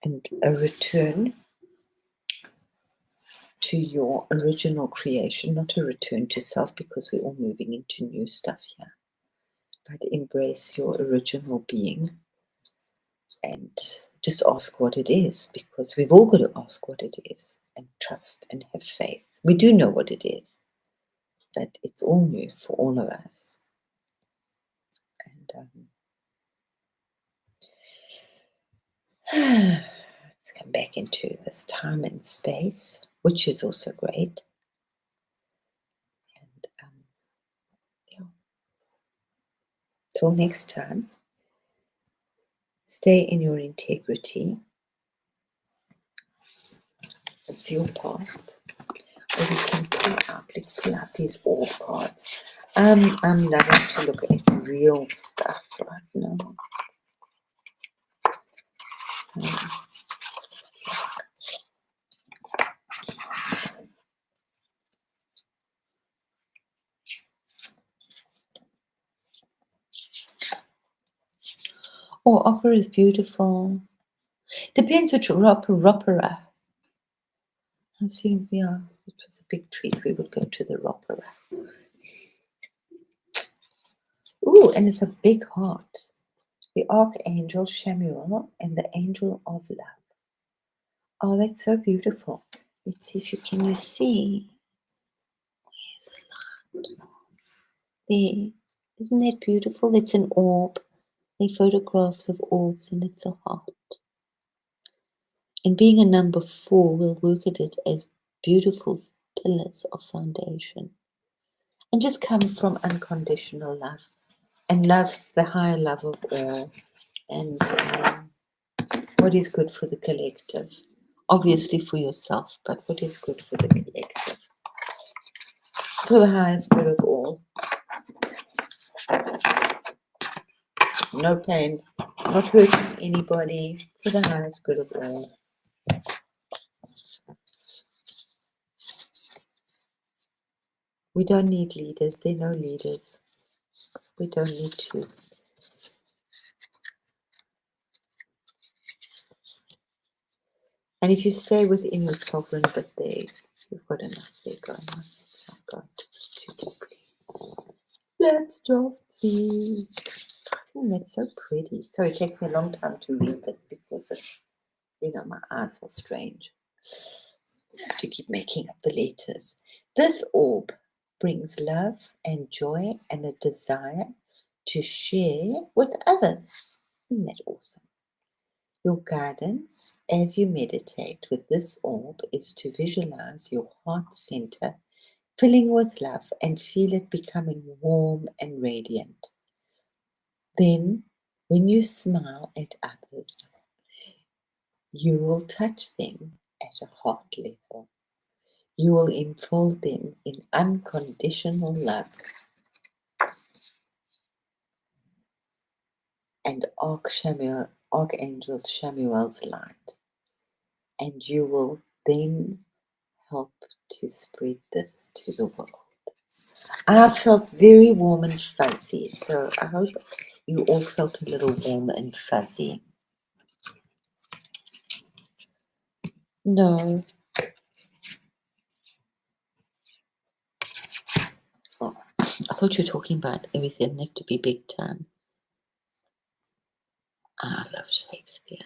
and a return to your original creation, not a return to self, because we're all moving into new stuff here. But embrace your original being and just ask what it is, because we've all got to ask what it is and trust and have faith. We do know what it is, but it's all new for all of us. And let's come back into this time and space, which is also great. And till next time, stay in your integrity. It's your path. Or we can let's pull out these orb cards. I'm loving to look at real stuff right now. Oh, opera is beautiful. Depends which opera. I see, yeah, it was a big treat. We would go to the opera. Ooh, and it's a big heart. The Archangel Samuel and the Angel of Love. Oh, that's so beautiful. Let's see if you see. Where's the light? There. Isn't that beautiful? It's an orb. They're photographs of orbs, and it's a heart. And being a number 4, we'll work at it as beautiful pillars of foundation. And just come from unconditional love. And love, the higher love of all. And what is good for the collective. Obviously for yourself, but what is good for the collective. For the highest good of all. No pain, not hurting anybody, for the highest good of all. We don't need leaders. There are no leaders. We don't need to. And if you stay within your sovereign, but there, you've got enough there going on. Oh God, it's too deeply. Let's just see. That's so pretty. So it takes me a long time to read this because it's, my eyes are strange. To keep making up the letters. This orb brings love and joy and a desire to share with others. Isn't that awesome? Your guidance as you meditate with this orb is to visualize your heart center filling with love and feel it becoming warm and radiant. Then, when you smile at others, you will touch them at a heart level. You will enfold them in unconditional love and Archangel Samuel's light. And you will then help to spread this to the world. I felt very warm and fuzzy, so I hope you all felt a little warm and fuzzy. No. Oh, I thought you were talking about everything didn't have to be big time. I love Shakespeare.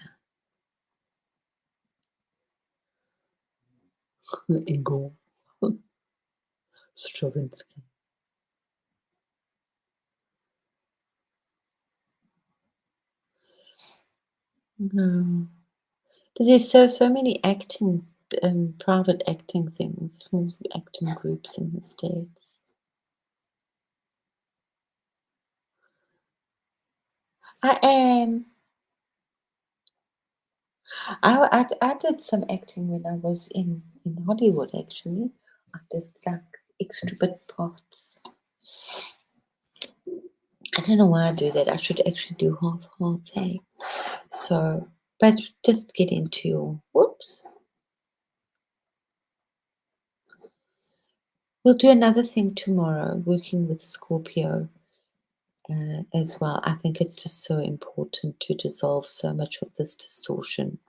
Igor Stravinsky. No. But there's so many acting, private acting things, small acting groups in the States. I am. I did some acting when I was in Hollywood, actually. I did like extra bit parts. I don't know why I do that. I should actually do half, hey? So, but just get into your, whoops. We'll do another thing tomorrow, working with Scorpio as well. I think it's just so important to dissolve so much of this distortion.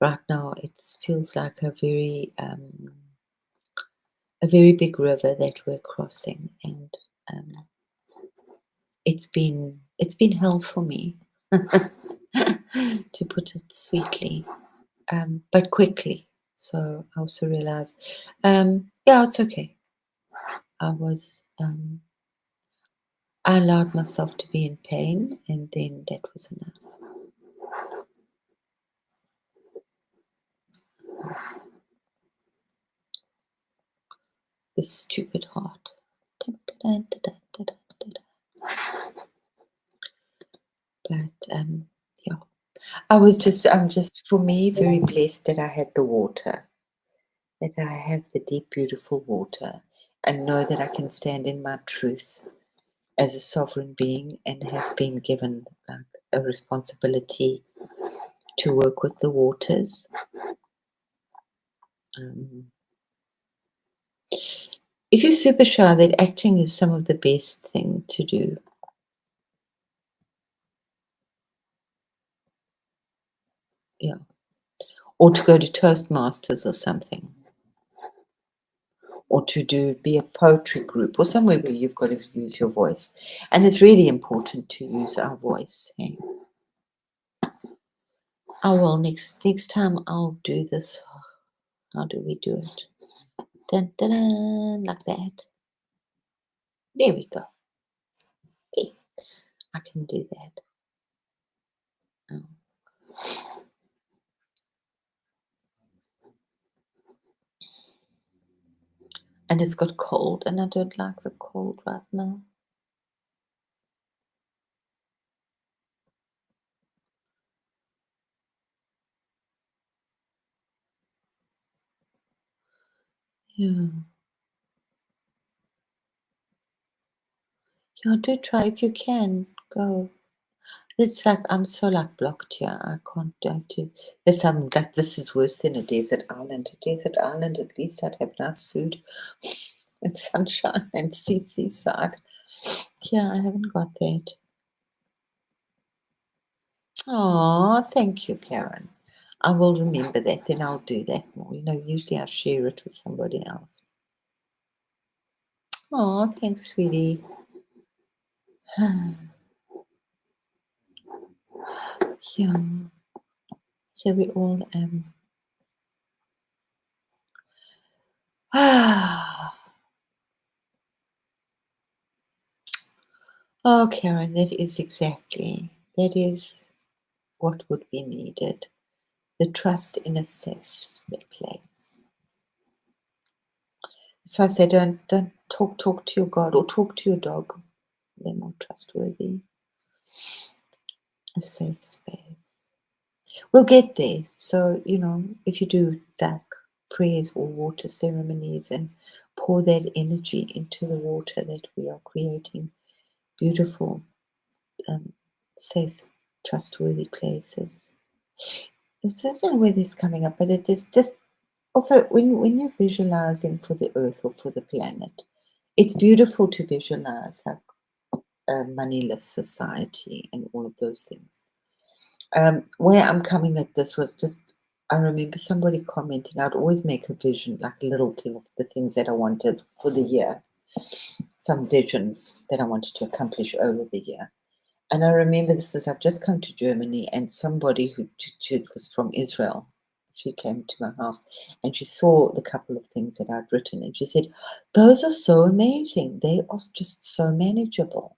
Right now, it feels like a very big river that we're crossing, and it's been hell for me, to put it sweetly, but quickly. So I also realized, yeah, it's okay. I allowed myself to be in pain, and then that was enough. This stupid heart. But yeah, I'm just, for me, very blessed that I had the water, that I have the deep, beautiful water, and know that I can stand in my truth as a sovereign being and have been given like a responsibility to work with the waters. If you're super shy, that acting is some of the best thing to do. Yeah. Or to go to Toastmasters or something. Or to be a poetry group or somewhere where you've got to use your voice. And it's really important to use our voice. Hey? Oh well, next time I'll do this. How do we do it? Dun, dun, dun, like that. There we go. See, I can do that. Oh. And it's got cold, and I don't like the cold right now. Yeah. Yeah, do try if you can. Go. It's like I'm so like blocked here. I can't do have to. There's some like this is worse than a desert island. A desert island, at least I'd have nice food and sunshine and seaside. Yeah, I haven't got that. Oh, thank you, Karen. I will remember that. Then I'll do that more. Usually I share it with somebody else. Oh, thanks, sweetie. Yeah. So we all Oh, Karen, that is what would be needed. The trust in a safe place. That's why I say don't talk to your God or talk to your dog. They're more trustworthy. A safe space. We'll get there. So, if you do dark prayers or water ceremonies and pour that energy into the water that we are creating beautiful, safe, trustworthy places. It's I don't know where this is coming up, but it is just also when you're visualizing for the earth or for the planet, it's beautiful to visualize like a moneyless society and all of those things. Where I'm coming at this was just I remember somebody commenting I'd always make a vision, like a little thing of the things that I wanted for the year, some visions that I wanted to accomplish over the year. And I remember this is I'd just come to Germany and somebody who was from Israel, She came to my house and she saw the couple of things that I'd written and she said, "Those are so amazing. They are just so manageable.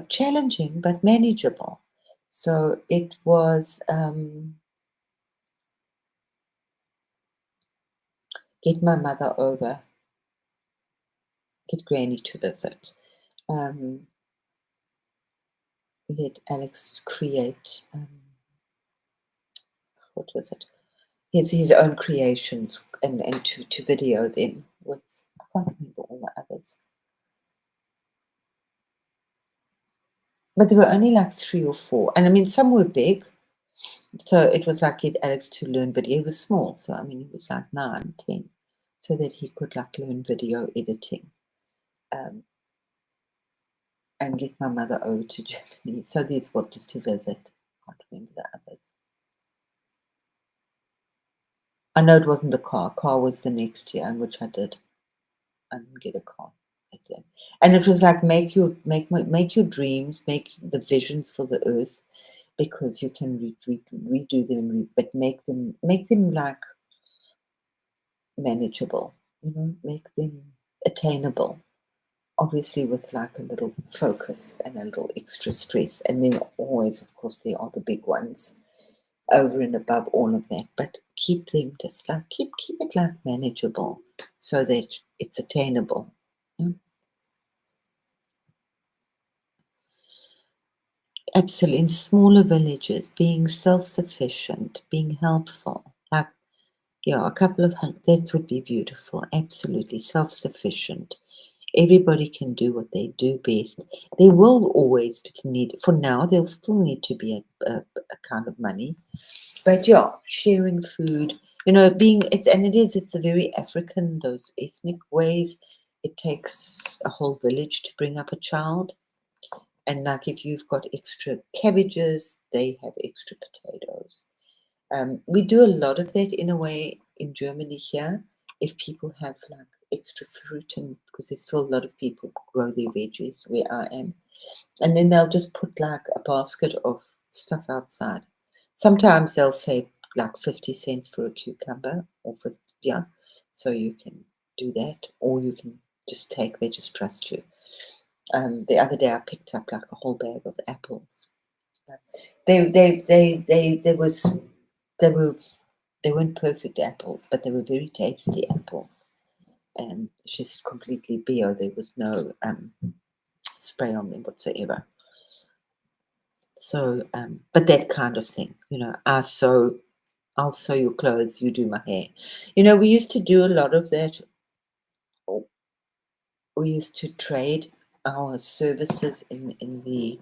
Challenging but manageable." So it was get my mother over, get Granny to visit, um, let Alex create, what was it? His own creations and to video them with, I can't remember all the others. But there were only like 3 or 4, and I mean, some were big, so it was like get Alex to learn video. He was small, so I mean, he was like 9, 10, so that he could like learn video editing, um, and get my mother over to Germany. So these were just to visit. I can't remember the others. I know it wasn't the car. Car was the next year, and which I did. I didn't get a car back then. And it was like make your dreams, make the visions for the earth, because you can redo them, but make them like manageable. Make them attainable. Obviously, with like a little focus and a little extra stress, and then always, of course, there are the big ones over and above all of that. But keep them just like keep it like manageable, so that it's attainable. Yeah. Absolutely. In smaller villages, being self-sufficient, being helpful, like, yeah, a couple of hundred, that would be beautiful. Absolutely. Self-sufficient. Everybody can do what they do best. There will always need, for now, there'll still need to be a kind of money. But yeah, sharing food, it's the very African, those ethnic ways. It takes a whole village to bring up a child. And like if you've got extra cabbages, they have extra potatoes. We do a lot of that in a way in Germany here. If people have like extra fruit, and because there's still a lot of people who grow their veggies where I am, and then they'll just put like a basket of stuff outside. Sometimes they'll say like 50 cents for a cucumber or for, yeah, so you can do that, or you can just they just trust you. The other day I picked up like a whole bag of apples. They was they were they weren't perfect apples, but they were very tasty apples. And she said completely bio. There was no spray on them whatsoever. So, but that kind of thing, I'll sew your clothes, you do my hair. We used to do a lot of that. We used to trade our services in the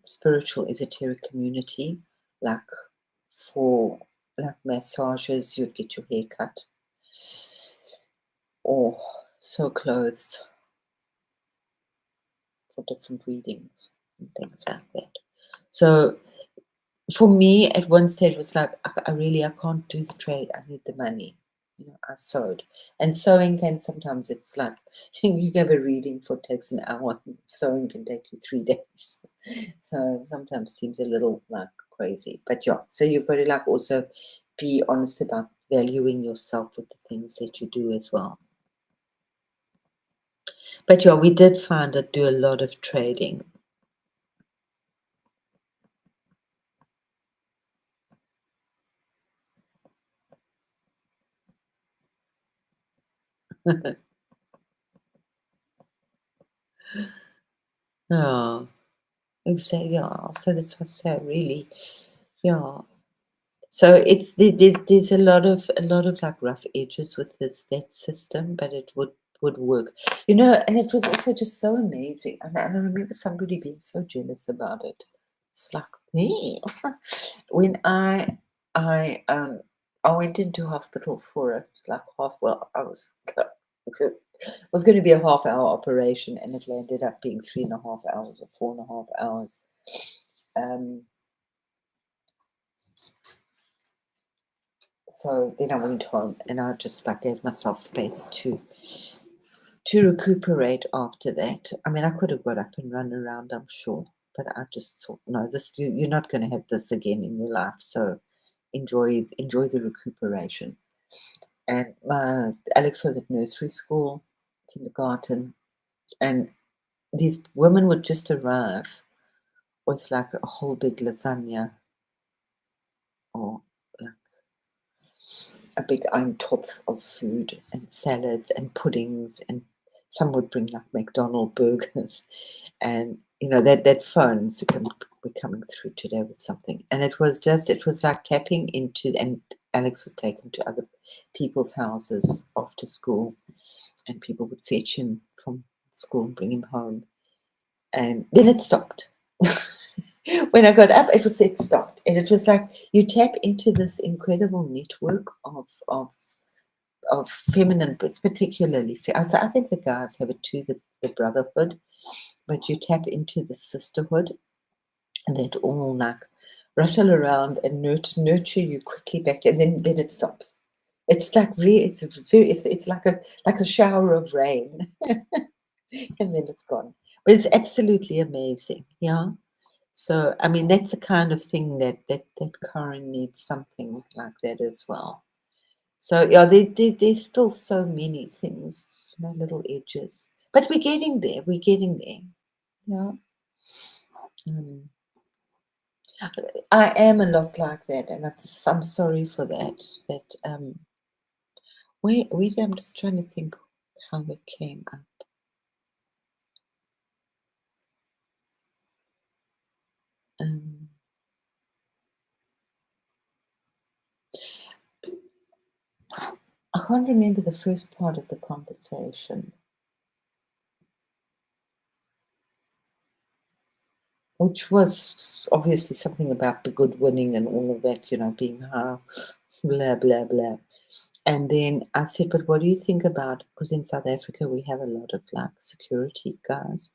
spiritual esoteric community, like for like massages, you'd get your hair cut or sew clothes for different readings and things like that. So for me, at one stage, it was like, I can't do the trade. I need the money. I sewed. And sewing can sometimes, it's like, you give a reading for takes an hour. Sewing can take you 3 days. So sometimes seems a little like crazy. But yeah, so you've got to like also be honest about valuing yourself with the things that you do as well. But yeah, we did find that do a lot of trading. Oh, exactly. Yeah. So that's what's so really, yeah. So there's a lot of like rough edges with that system, but it would work, and it was also just so amazing. And I remember somebody being so jealous about it. It's like me when I went into hospital for it like half. Well, I was it was going to be a half-hour operation, and it ended up being 3.5 hours or 4.5 hours. So then I went home and I just like gave myself space to recuperate after that. I mean, I could have got up and run around, I'm sure, but I just thought, no, you're not going to have this again in your life. So enjoy the recuperation. And Alex was at nursery school, kindergarten, and these women would just arrive with like a whole big lasagna or like a big eintopf of food and salads and puddings, and some would bring like McDonald's burgers, and that phones were coming through today with something, and it was like tapping into, and Alex was taken to other people's houses after school, and people would fetch him from school and bring him home, and then it stopped. When I got up, it stopped, and it was like you tap into this incredible network of feminine, but particularly, I think the guys have it too, the brotherhood, but you tap into the sisterhood, and that all like rustle around and nurture you quickly back to, and then it stops. It's like it's like a shower of rain, and then it's gone. But it's absolutely amazing, yeah. So I mean, that's the kind of thing that Karen needs, something like that as well. So yeah, there's still so many things, little edges, but we're getting there. We're getting there. Yeah. I am a lot like that, and I'm sorry for that. Wait, I'm just trying to think how that came up. I can't remember the first part of the conversation, which was obviously something about the good winning and all of that, being how blah blah blah. And then I said, but what do you think about, because in South Africa we have a lot of like security guys.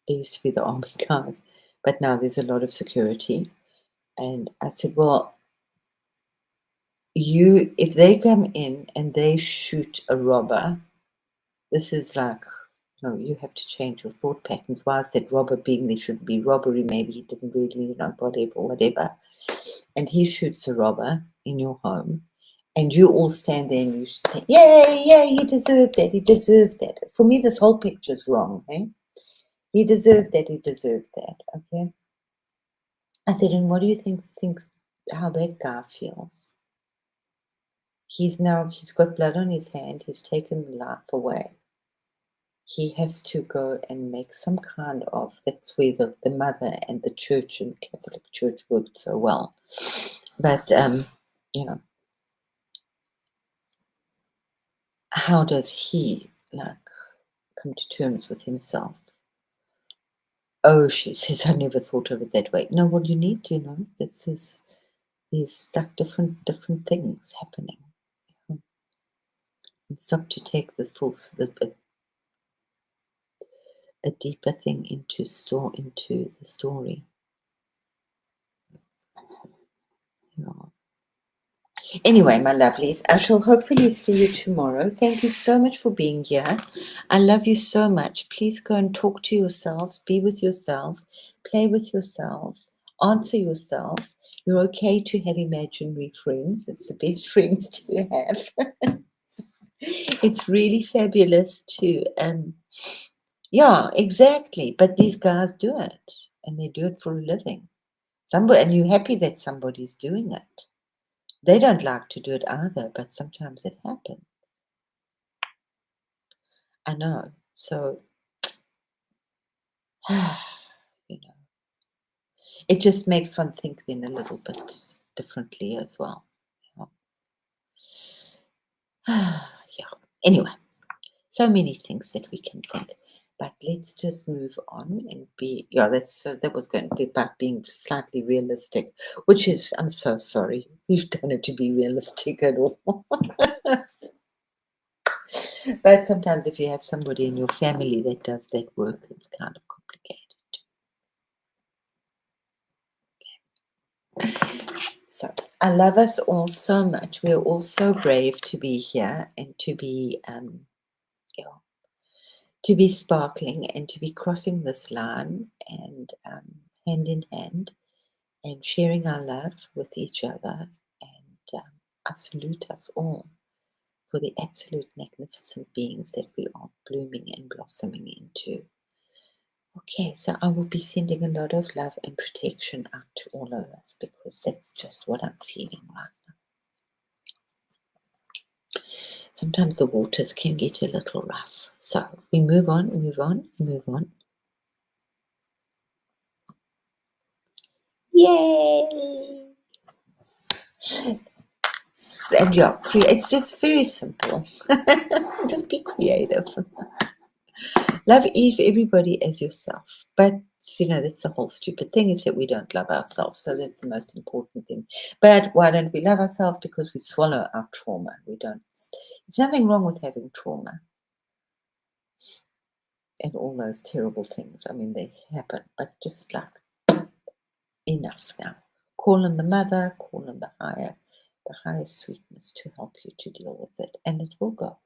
There used to be the army guys, but now there's a lot of security. And I said, well, if they come in and they shoot a robber, this is like, you have to change your thought patterns. Why is that robber being there? Shouldn't be robbery. Maybe he didn't really, whatever. And he shoots a robber in your home, and you all stand there and you say, yeah, he deserved that. He deserved that. For me, this whole picture's wrong. Eh? He deserved that. He deserved that. Okay. I said, and what do you think how that guy feels? He's got blood on his hand. He's taken the life away. He has to go and make some kind of, that's where the mother and the church and the Catholic Church worked so well. But, how does he come to terms with himself? Oh, she says, I never thought of it that way. No, well, you need to, there's like different things happening. And stop to take a deeper thing into the story. Anyway, my lovelies, I shall hopefully see you tomorrow. Thank you so much for being here. I love you so much. Please go and talk to yourselves, be with yourselves, play with yourselves, answer yourselves. You're okay to have imaginary friends. It's the best friends to have. It's really fabulous to, yeah, exactly. But these guys do it, and they do it for a living. And you're happy that somebody's doing it. They don't like to do it either, but sometimes it happens. I know. So, it just makes one think then a little bit differently as well. Yeah. Anyway, so many things that we can think. But let's just move on and that was going to be about being slightly realistic, which is, I'm so sorry. We've done it to be realistic at all. But sometimes if you have somebody in your family that does that work, it's kind of complicated. So I love us all so much. We're all so brave to be here and to be sparkling and to be crossing this line and hand in hand and sharing our love with each other. And I salute us all for the absolute magnificent beings that we are blooming and blossoming into. Okay, so I will be sending a lot of love and protection out to all of us because that's just what I'm feeling right now. Sometimes the waters can get a little rough. So we move on, move on, move on. Yay! And yeah, it's just very simple. Just be creative. Love everybody as yourself. But that's the whole stupid thing, is that we don't love ourselves. So that's the most important thing. But why don't we love ourselves? Because we swallow our trauma. We don't. There's nothing wrong with having trauma and all those terrible things. I mean, they happen, but just like enough now. Call on the mother, call on the higher sweetness to help you to deal with it, and it will go.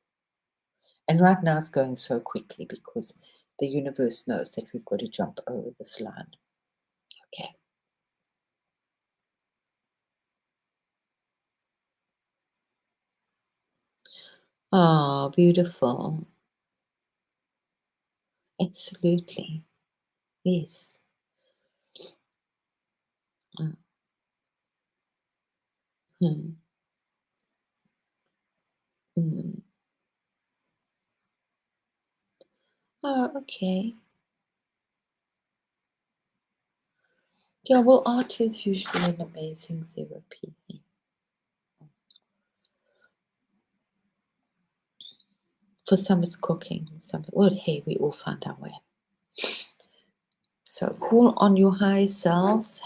And right now it's going so quickly because the universe knows that we've got to jump over this line. Okay. Oh, beautiful. Absolutely. Yes. Mm. Mm. Mm. Oh, okay. Yeah, well, art is usually an amazing therapy. For some, it's cooking. Well, hey, we all find our way. So call on your higher selves,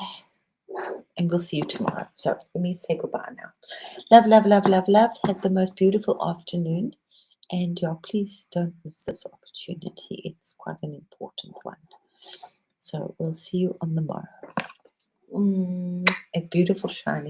and we'll see you tomorrow. So let me say goodbye now. Love, love, love, love, love. Have the most beautiful afternoon. And yeah, please don't miss this opportunity. It's quite an important one. So we'll see you on the morrow. It's beautiful shining.